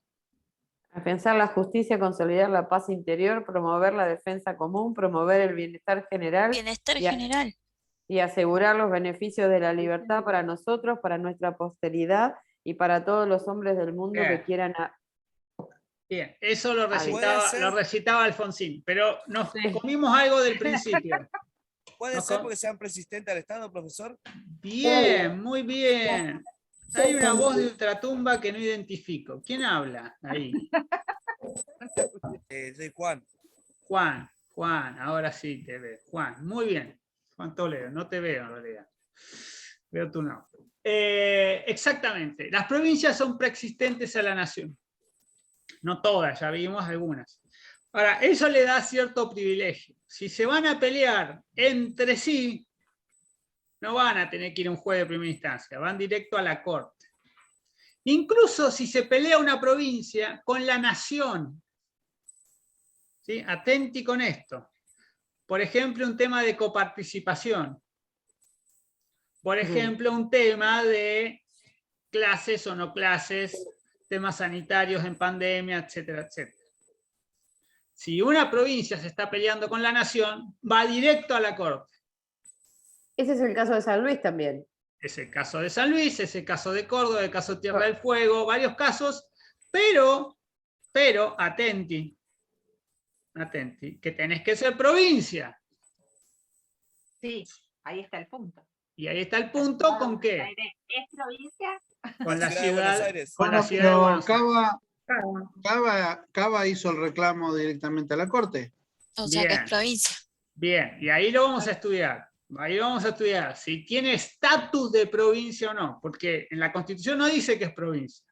Afianzar la justicia, consolidar la paz interior, promover la defensa común, promover el bienestar general. Bienestar general. Y asegurar los beneficios de la libertad para nosotros, para nuestra posteridad y para todos los hombres del mundo que quieran. Bien, eso lo recitaba Alfonsín, pero nos comimos algo del principio. ¿Puede ser porque sean persistentes al Estado, profesor? Bien, muy bien. Hay una voz de ultratumba que no identifico. ¿Quién habla ahí? Soy Juan. Juan, ahora sí te veo. Juan, muy bien. Juan Toledo, no te veo en realidad. Veo tu nombre. Exactamente. Las provincias son preexistentes a la nación. No todas, ya vimos algunas. Ahora, eso le da cierto privilegio. Si se van a pelear entre sí, no van a tener que ir a un juez de primera instancia, van directo a la corte. Incluso si se pelea una provincia con la nación. ¿Sí? Atenti con esto. Por ejemplo, un tema de coparticipación. Por ejemplo, un tema de clases o no clases, temas sanitarios en pandemia, etcétera, etcétera. Si una provincia se está peleando con la nación, va directo a la corte. Ese es el caso de San Luis también. Es el caso de San Luis, es el caso de Córdoba, el caso de Tierra del Fuego, varios casos, pero atenti, que tenés que ser provincia. Sí, ahí está el punto. Y ahí está el punto, ¿con qué? ¿Es provincia? Con la ciudad de Buenos Aires. Cava hizo el reclamo directamente a la Corte. O sea que es provincia. Bien, y ahí lo vamos a estudiar. Ahí vamos a estudiar si tiene estatus de provincia o no, porque en la Constitución no dice que es provincia.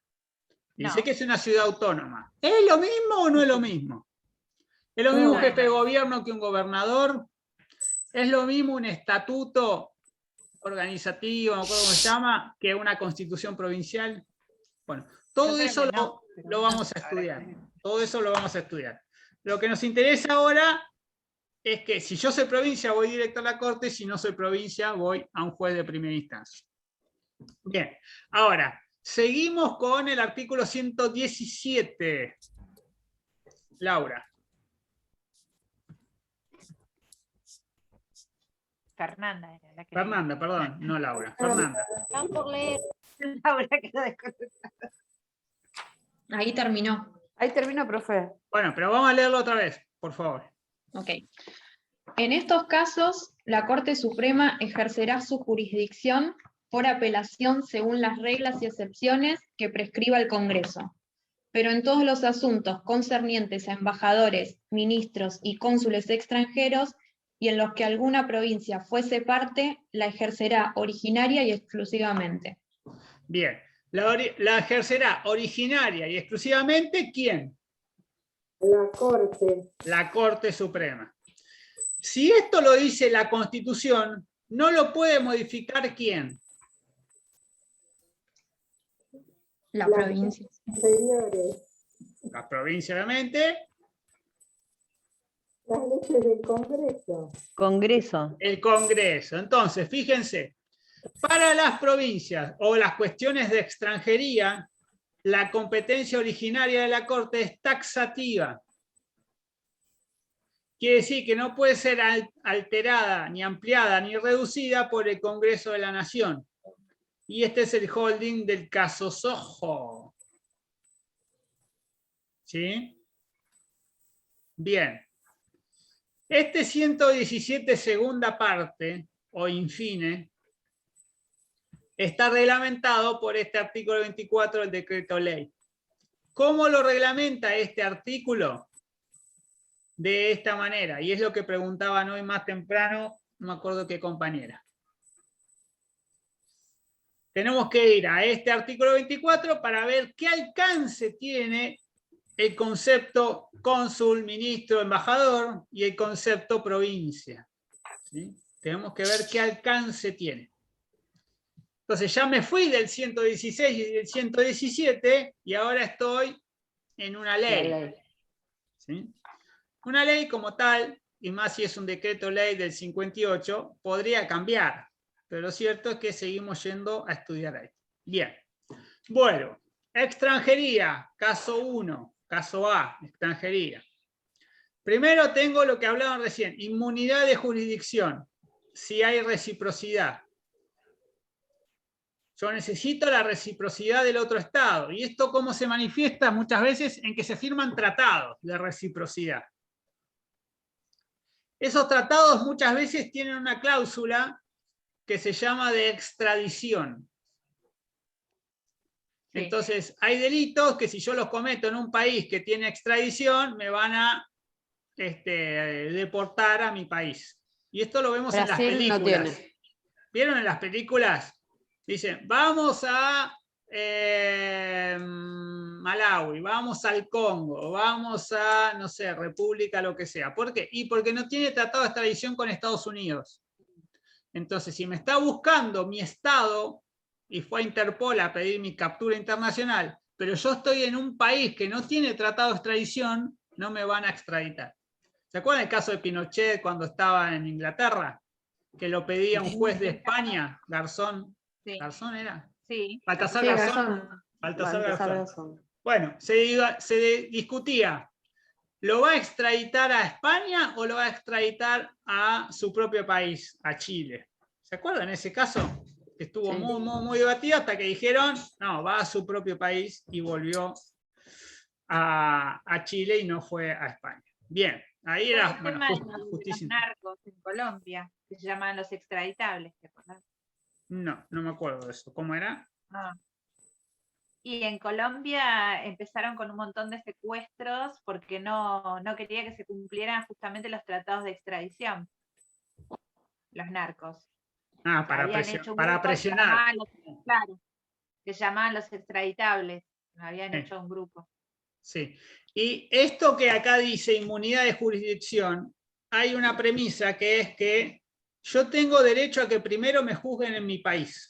Dice que es una ciudad autónoma. ¿Es lo mismo o no es lo mismo? ¿Es lo mismo un jefe de gobierno que un gobernador? ¿Es lo mismo un estatuto organizativo, no me acuerdo cómo se llama, que una constitución provincial? Bueno, todo eso lo vamos a estudiar. Todo eso lo vamos a estudiar. Lo que nos interesa ahora es que si yo soy provincia voy directo a la corte, si no soy provincia voy a un juez de primera instancia. Bien, ahora, seguimos con el artículo 117. Laura. Fernanda era la que... Fernanda, perdón, no Laura. Fernanda. Están por leer. Laura quedó desconectada. Ahí terminó. Ahí terminó, profe. Bueno, pero vamos a leerlo otra vez, por favor. Ok. En estos casos, la Corte Suprema ejercerá su jurisdicción por apelación según las reglas y excepciones que prescriba el Congreso. pero en todos los asuntos concernientes a embajadores, ministros y cónsules extranjeros, y en los que alguna provincia fuese parte, la ejercerá originaria y exclusivamente. Bien, la ejercerá originaria y exclusivamente ¿quién? La Corte. La Corte Suprema. Si esto lo dice la Constitución, no lo puede modificar ¿quién? La provincia. La provincia, obviamente. Las leyes del Congreso. Congreso. El Congreso. Entonces, fíjense, para las provincias o las cuestiones de extranjería, la competencia originaria de la Corte es taxativa. Quiere decir que no puede ser alterada, ni ampliada, ni reducida por el Congreso de la Nación. Y este es el holding del caso Sojo. ¿Sí? Bien. Este 117 segunda parte, o infine, está reglamentado por este artículo 24 del decreto ley. ¿Cómo lo reglamenta este artículo? De esta manera, y es lo que preguntaban hoy más temprano, no me acuerdo qué compañera. Tenemos que ir a este artículo 24 para ver qué alcance tiene el concepto cónsul, ministro, embajador y el concepto provincia. ¿Sí? Tenemos que ver qué alcance tiene. Entonces ya me fui del 116 y del 117 y ahora estoy en una ley. ¿Sí? Una ley como tal, y más si es un decreto ley del 58, podría cambiar. Pero lo cierto es que seguimos yendo a estudiar ahí. Bien. Bueno, extranjería, caso 1, caso A, extranjería. Primero tengo lo que hablaban recién, inmunidad de jurisdicción, si hay reciprocidad. Yo necesito la reciprocidad del otro Estado. ¿Y esto cómo se manifiesta? Muchas veces en que se firman tratados de reciprocidad. Esos tratados muchas veces tienen una cláusula que se llama de extradición. Sí. Entonces, hay delitos que si yo los cometo en un país que tiene extradición, me van a deportar a mi país. Y esto lo vemos en las películas. No tiene. ¿Vieron en las películas? Dicen, vamos a Malawi, vamos al Congo, vamos a, no sé, República, lo que sea. ¿Por qué? Y porque no tiene tratado de extradición con Estados Unidos. Entonces, si me está buscando mi Estado y fue a Interpol a pedir mi captura internacional, pero yo estoy en un país que no tiene tratado de extradición, no me van a extraditar. ¿Se acuerdan el caso de Pinochet cuando estaba en Inglaterra? Que lo pedía un juez de España, Garzón. Sí. ¿Garzón era? Sí. Baltasar Garzón. Baltasar Garzón. Bueno, se discutía, ¿lo va a extraditar a España o lo va a extraditar a su propio país, a Chile? ¿Se acuerdan ese caso? Que estuvo muy debatido hasta que dijeron, no, va a su propio país y volvió a Chile y no fue a España. Bien, ahí era justicia. Los narcos en Colombia, que se llamaban los extraditables, ¿te acordás? No me acuerdo de eso. ¿Cómo era? Ah. Y en Colombia empezaron con un montón de secuestros porque no quería que se cumplieran justamente los tratados de extradición. Los narcos. Para presionar. Claro, que llamaban los extraditables. Habían hecho un grupo. Sí. Y esto que acá dice inmunidad de jurisdicción, hay una premisa que es que yo tengo derecho a que primero me juzguen en mi país.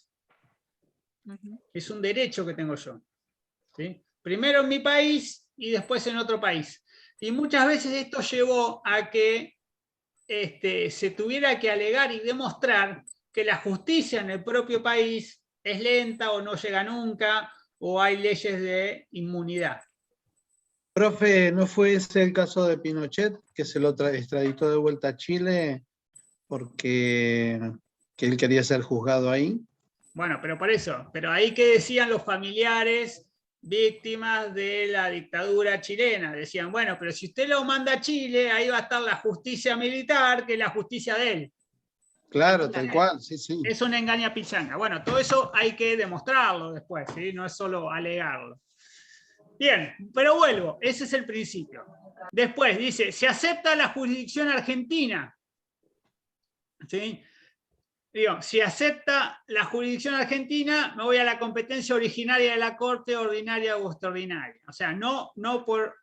Es un derecho que tengo yo. ¿Sí? Primero en mi país y después en otro país. Y muchas veces esto llevó a que se tuviera que alegar y demostrar que la justicia en el propio país es lenta o no llega nunca, o hay leyes de inmunidad. Profe, ¿no fue ese el caso de Pinochet, que se lo extraditó de vuelta a Chile porque él quería ser juzgado ahí? Bueno, pero por eso, pero ahí que decían los familiares víctimas de la dictadura chilena, decían, bueno, pero si usted lo manda a Chile, ahí va a estar la justicia militar, que es la justicia de él. Claro, tal cual, sí. Es una engaña pichanga. Bueno, todo eso hay que demostrarlo después, ¿sí? No es solo alegarlo. Bien, pero vuelvo, ese es el principio. Después dice, se acepta la jurisdicción argentina. ¿Sí? Digo, si acepta la jurisdicción argentina, me voy a la competencia originaria de la Corte, ordinaria o extraordinaria. O sea, no por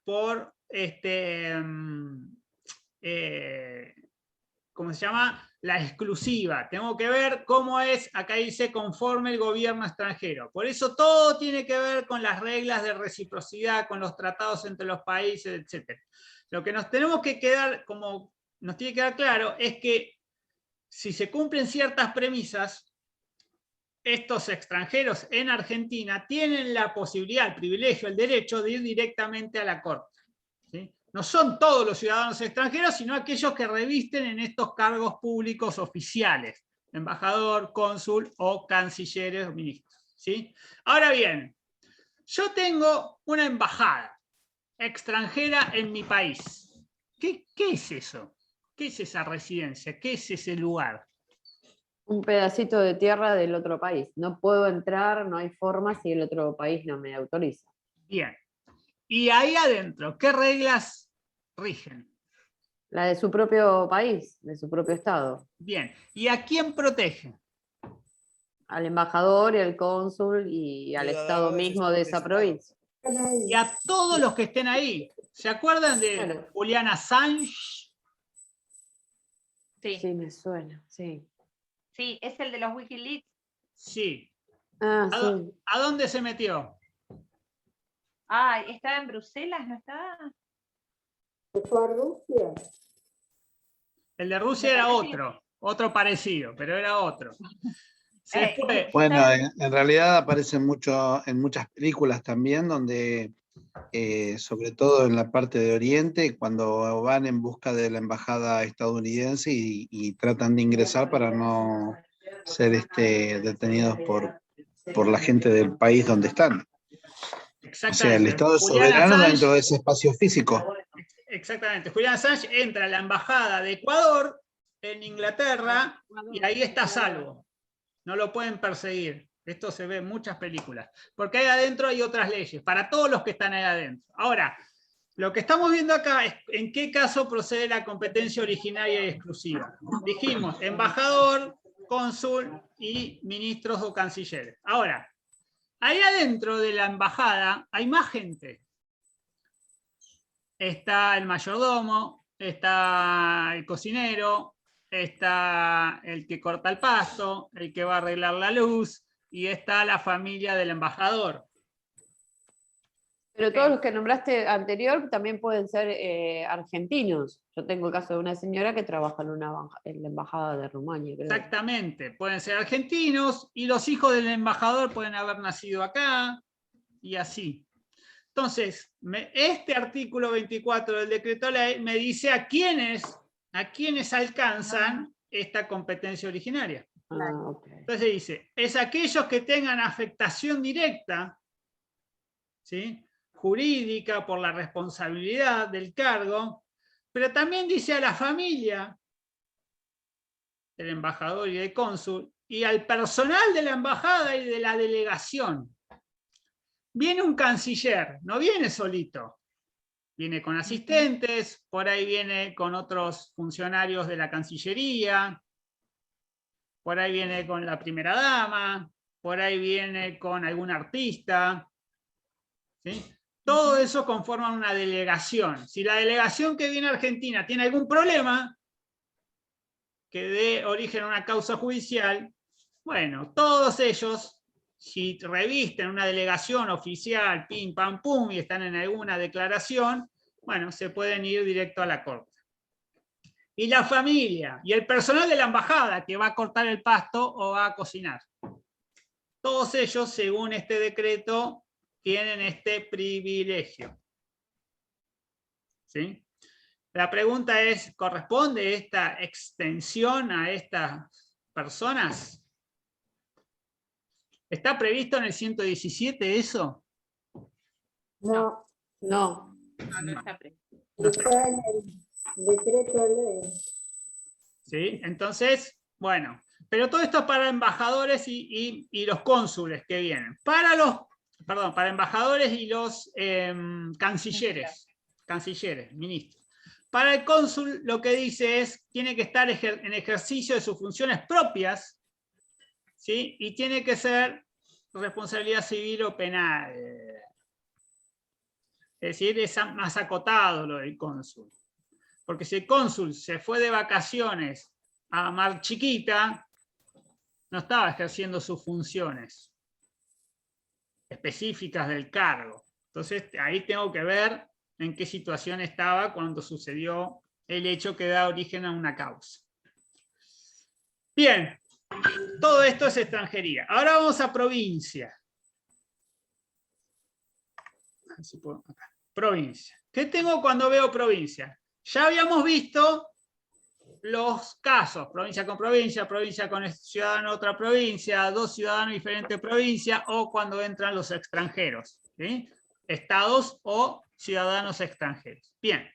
¿cómo se llama? La exclusiva. Tengo que ver cómo es, acá dice, conforme el gobierno extranjero. Por eso todo tiene que ver con las reglas de reciprocidad, con los tratados entre los países, etc. Lo que nos tenemos que quedar, como nos tiene que quedar claro, es que si se cumplen ciertas premisas, estos extranjeros en Argentina tienen la posibilidad, el privilegio, el derecho de ir directamente a la Corte. ¿Sí? No son todos los ciudadanos extranjeros, sino aquellos que revisten en estos cargos públicos oficiales, embajador, cónsul o cancilleres o ministros. ¿Sí? Ahora bien, yo tengo una embajada extranjera en mi país. ¿Qué es eso? ¿Qué es esa residencia? ¿Qué es ese lugar? Un pedacito de tierra del otro país. No puedo entrar, no hay forma si el otro país no me autoriza. Bien. Y ahí adentro, ¿qué reglas rigen? La de su propio país, de su propio estado. Bien. ¿Y a quién protege? Al embajador y al cónsul y al estado mismo de esa provincia. Y a todos los que estén ahí. ¿Se acuerdan de Julian Assange? Sí, me suena, sí. Sí, es el de los Wikileaks. Sí. Sí. ¿A dónde se metió? Ah, ¿estaba en Bruselas? ¿No estaba? ¿Fue a Rusia? El de Rusia era otro parecido, pero era otro. Se fue. Bueno, en realidad aparecen mucho en muchas películas también, donde sobre todo en la parte de Oriente, cuando van en busca de la embajada estadounidense y tratan de ingresar para no ser detenidos por la gente del país donde están. O sea, el Estado es soberano dentro de ese espacio físico. Exactamente. Julian Assange entra a la embajada de Ecuador en Inglaterra y ahí está a salvo. No lo pueden perseguir. Esto se ve en muchas películas. Porque ahí adentro hay otras leyes, para todos los que están ahí adentro. Ahora, lo que estamos viendo acá es en qué caso procede la competencia originaria y exclusiva. Dijimos, embajador, cónsul y ministros o cancilleres. Ahora, ahí adentro de la embajada hay más gente. Está el mayordomo, está el cocinero, está el que corta el pasto, el que va a arreglar la luz, y está la familia del embajador. Pero todos los que nombraste anterior también pueden ser argentinos. Yo tengo el caso de una señora que trabaja en la embajada de Rumania, creo. Exactamente, pueden ser argentinos, y los hijos del embajador pueden haber nacido acá, y así. Entonces, este artículo 24 del decreto ley me dice a quiénes alcanzan esta competencia originaria. Okay. Entonces dice, es aquellos que tengan afectación directa, ¿sí?, jurídica por la responsabilidad del cargo, pero también dice a la familia del embajador y del cónsul y al personal de la embajada y de la delegación. Viene un canciller, no viene solito, viene con asistentes, por ahí viene con otros funcionarios de la Cancillería, por ahí viene con la primera dama, por ahí viene con algún artista, ¿sí? Todo eso conforma una delegación. Si la delegación que viene a Argentina tiene algún problema que dé origen a una causa judicial, bueno, todos ellos, si revisten una delegación oficial, pim, pam, pum, y están en alguna declaración, bueno, se pueden ir directo a la corte. Y la familia, y el personal de la embajada que va a cortar el pasto o va a cocinar. Todos ellos, según este decreto, tienen este privilegio. ¿Sí? La pregunta es, ¿corresponde esta extensión a estas personas? ¿Está previsto en el 117 eso? No. No está previsto. Está en el decreto ley. ¿Sí? Entonces, bueno, pero todo esto es para embajadores y los cónsules que vienen. Para y los cancilleres, ministros. Para el cónsul lo que dice es, tiene que estar en ejercicio de sus funciones propias, ¿sí? Y tiene que ser responsabilidad civil o penal. Es decir, es más acotado lo del cónsul. Porque si el cónsul se fue de vacaciones a Mar Chiquita, no estaba ejerciendo sus funciones específicas del cargo. Entonces, ahí tengo que ver en qué situación estaba cuando sucedió el hecho que da origen a una causa. Bien, todo esto es extranjería. Ahora vamos a provincia. A ver si puedo, acá. Provincia. ¿Qué tengo cuando veo provincia? Ya habíamos visto los casos, provincia con ciudadano de otra provincia, dos ciudadanos de diferente provincia, o cuando entran los extranjeros, ¿sí? Estados o ciudadanos extranjeros. Bien,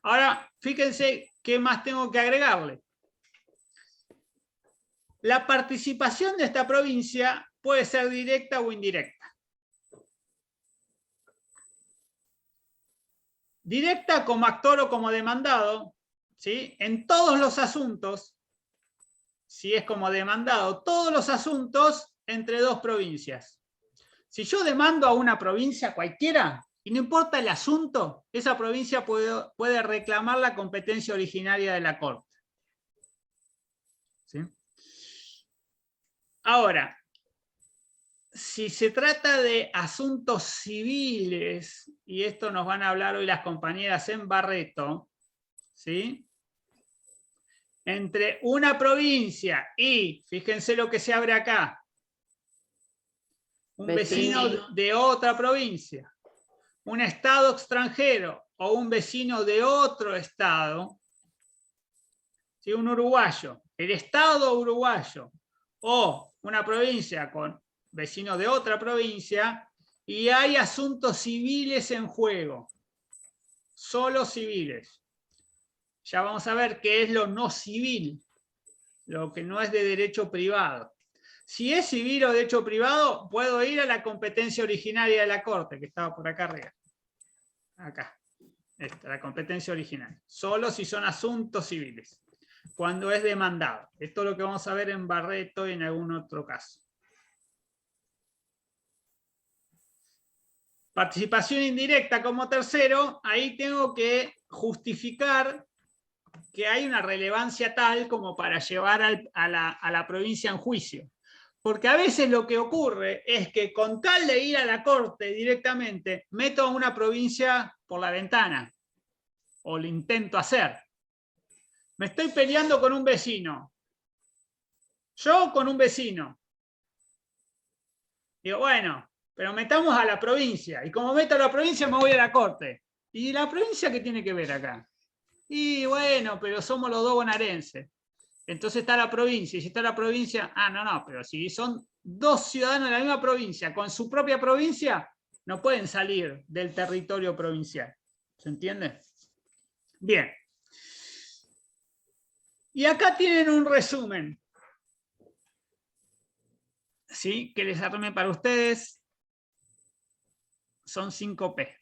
ahora fíjense qué más tengo que agregarle. La participación de esta provincia puede ser directa o indirecta. Directa como actor o como demandado, ¿sí? En todos los asuntos, si es como demandado, todos los asuntos entre dos provincias. Si yo demando a una provincia cualquiera, y no importa el asunto, esa provincia puede reclamar la competencia originaria de la Corte. ¿Sí? Ahora, si se trata de asuntos civiles, y esto nos van a hablar hoy las compañeras en Barreto, ¿sí? Entre una provincia y, fíjense lo que se abre acá, un vecino de otra provincia, un estado extranjero o un vecino de otro estado, ¿sí? Un uruguayo, el estado uruguayo o una provincia con vecinos de otra provincia, y hay asuntos civiles en juego, solo civiles. Ya vamos a ver qué es lo no civil, lo que no es de derecho privado. Si es civil o derecho privado, puedo ir a la competencia originaria de la Corte, que estaba por acá arriba. Acá, esta, la competencia originaria. Solo si son asuntos civiles, cuando es demandado. Esto es lo que vamos a ver en Barreto y en algún otro caso. Participación indirecta como tercero, ahí tengo que justificar que hay una relevancia tal como para llevar a la provincia en juicio. Porque a veces lo que ocurre es que con tal de ir a la Corte directamente, meto a una provincia por la ventana, o lo intento hacer. Me estoy peleando con un vecino. Yo con un vecino. Digo, bueno, pero metamos a la provincia, y como meto a la provincia me voy a la Corte. ¿Y la provincia qué tiene que ver acá? Y bueno, pero somos los dos bonaerenses. Entonces está la provincia, y si está la provincia, no, pero si son dos ciudadanos de la misma provincia, con su propia provincia, no pueden salir del territorio provincial. ¿Se entiende? Bien. Y acá tienen un resumen, ¿sí? Que les armé para ustedes. Son 5P.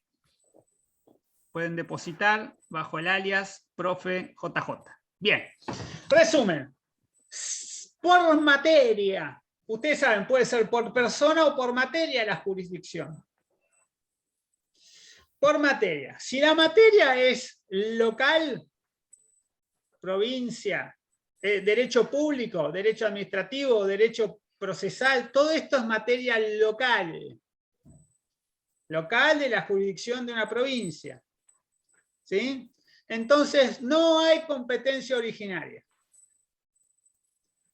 Pueden depositar bajo el alias profe JJ. Bien, resumen. Por materia, ustedes saben, puede ser por persona o por materia la jurisdicción. Por materia. Si la materia es local, provincia, derecho público, derecho administrativo, derecho procesal, todo esto es materia local. Local de la jurisdicción de una provincia. ¿Sí? Entonces, no hay competencia originaria.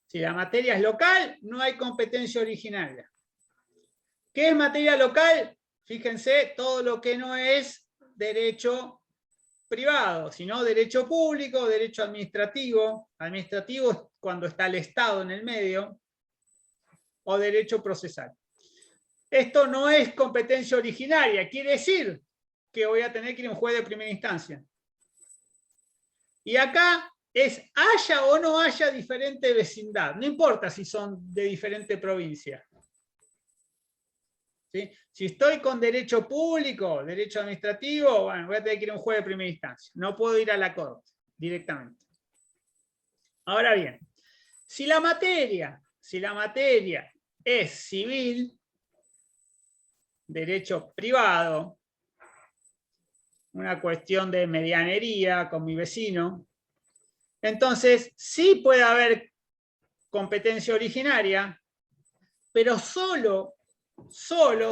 Si la materia es local, no hay competencia originaria. ¿Qué es materia local? Fíjense, todo lo que no es derecho privado, sino derecho público, derecho administrativo. Administrativo es cuando está el Estado en el medio, o derecho procesal. Esto no es competencia originaria, quiere decir que voy a tener que ir a un juez de primera instancia. Y acá es haya o no haya diferente vecindad, no importa si son de diferente provincia. ¿sí? Si estoy con derecho público, derecho administrativo, bueno, voy a tener que ir a un juez de primera instancia. No puedo ir a la corte directamente. Ahora bien, si la materia es civil, derecho privado, una cuestión de medianería con mi vecino, entonces sí puede haber competencia originaria, pero solo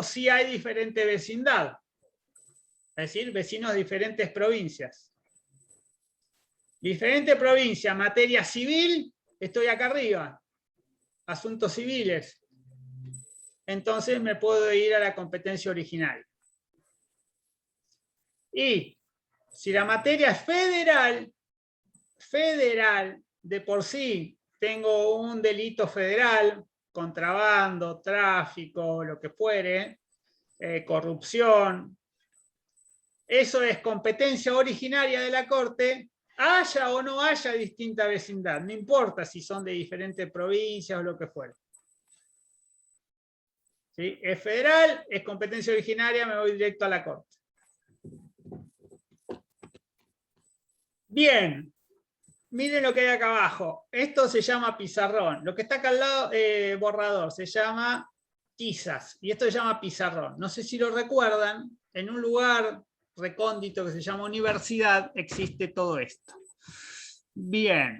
si hay diferente vecindad, es decir, vecinos de diferentes provincias. Diferente provincia, materia civil, estoy acá arriba, asuntos civiles. Entonces me puedo ir a la competencia originaria. Y si la materia es federal, de por sí tengo un delito federal, contrabando, tráfico, lo que fuere, corrupción, eso es competencia originaria de la Corte, haya o no haya distinta vecindad, no importa si son de diferentes provincias o lo que fuere. ¿Sí? Es federal, es competencia originaria, me voy directo a la Corte. Bien, miren lo que hay acá abajo. Esto se llama pizarrón. Lo que está acá al lado, borrador, se llama tizas. Y esto se llama pizarrón. No sé si lo recuerdan, en un lugar recóndito que se llama universidad existe todo esto. Bien.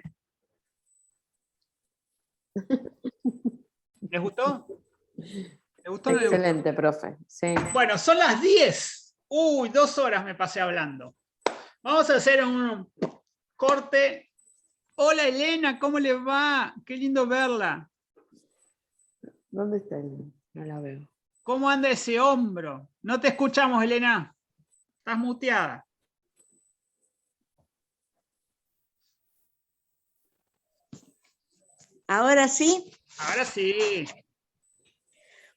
¿Les gustó? ¿Les gustó? Excelente, profe. Sí. Bueno, son las 10. Uy, 2 horas me pasé hablando. Vamos a hacer un corte. Hola Elena, ¿cómo le va? Qué lindo verla. ¿Dónde está Elena? No la veo. ¿Cómo anda ese hombro? No te escuchamos, Elena. Estás muteada. ¿Ahora sí? Ahora sí.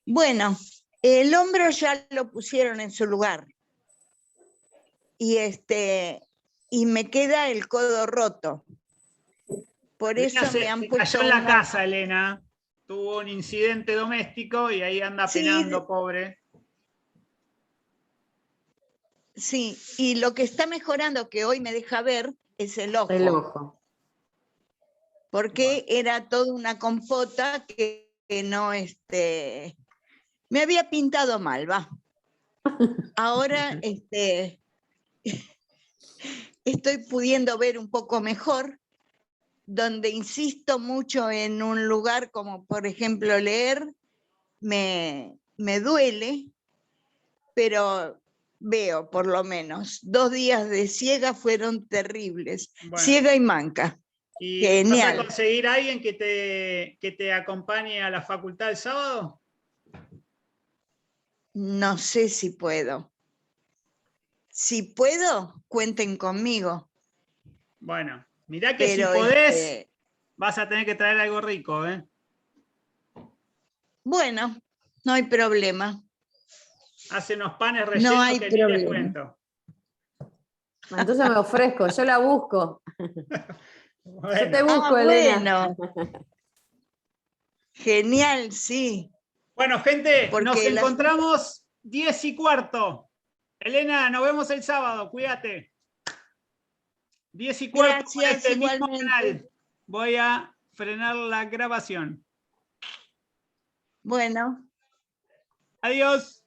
Bueno, el hombro ya lo pusieron en su lugar. Y me queda el codo roto. Por eso me han puesto. Cayó en la casa, Elena. Tuvo un incidente doméstico y ahí anda penando, pobre. Sí, y lo que está mejorando, que hoy me deja ver, es el ojo. El ojo. Porque era toda una compota que no, me había pintado mal, va. Ahora, estoy pudiendo ver un poco mejor, donde insisto mucho en un lugar como, por ejemplo, leer, me duele, pero veo por lo menos. 2 días de ciega fueron terribles, bueno, ciega y manca. ¿Y genial. vas a conseguir a alguien que te acompañe a la facultad el sábado? No sé si puedo. Si puedo, cuenten conmigo. Bueno, mirá que pero si podés, vas a tener que traer algo rico, ¿eh? Bueno, no hay problema. Hace unos panes rellenos no hay que problema. ni les cuento. Entonces me ofrezco, yo la busco. Bueno. Yo te busco, Elena. Bueno. Genial, sí. Bueno, gente, porque nos encontramos 10:15. Elena, nos vemos el sábado, cuídate. 10:15 por este mismo canal. Voy a frenar la grabación. Bueno. Adiós.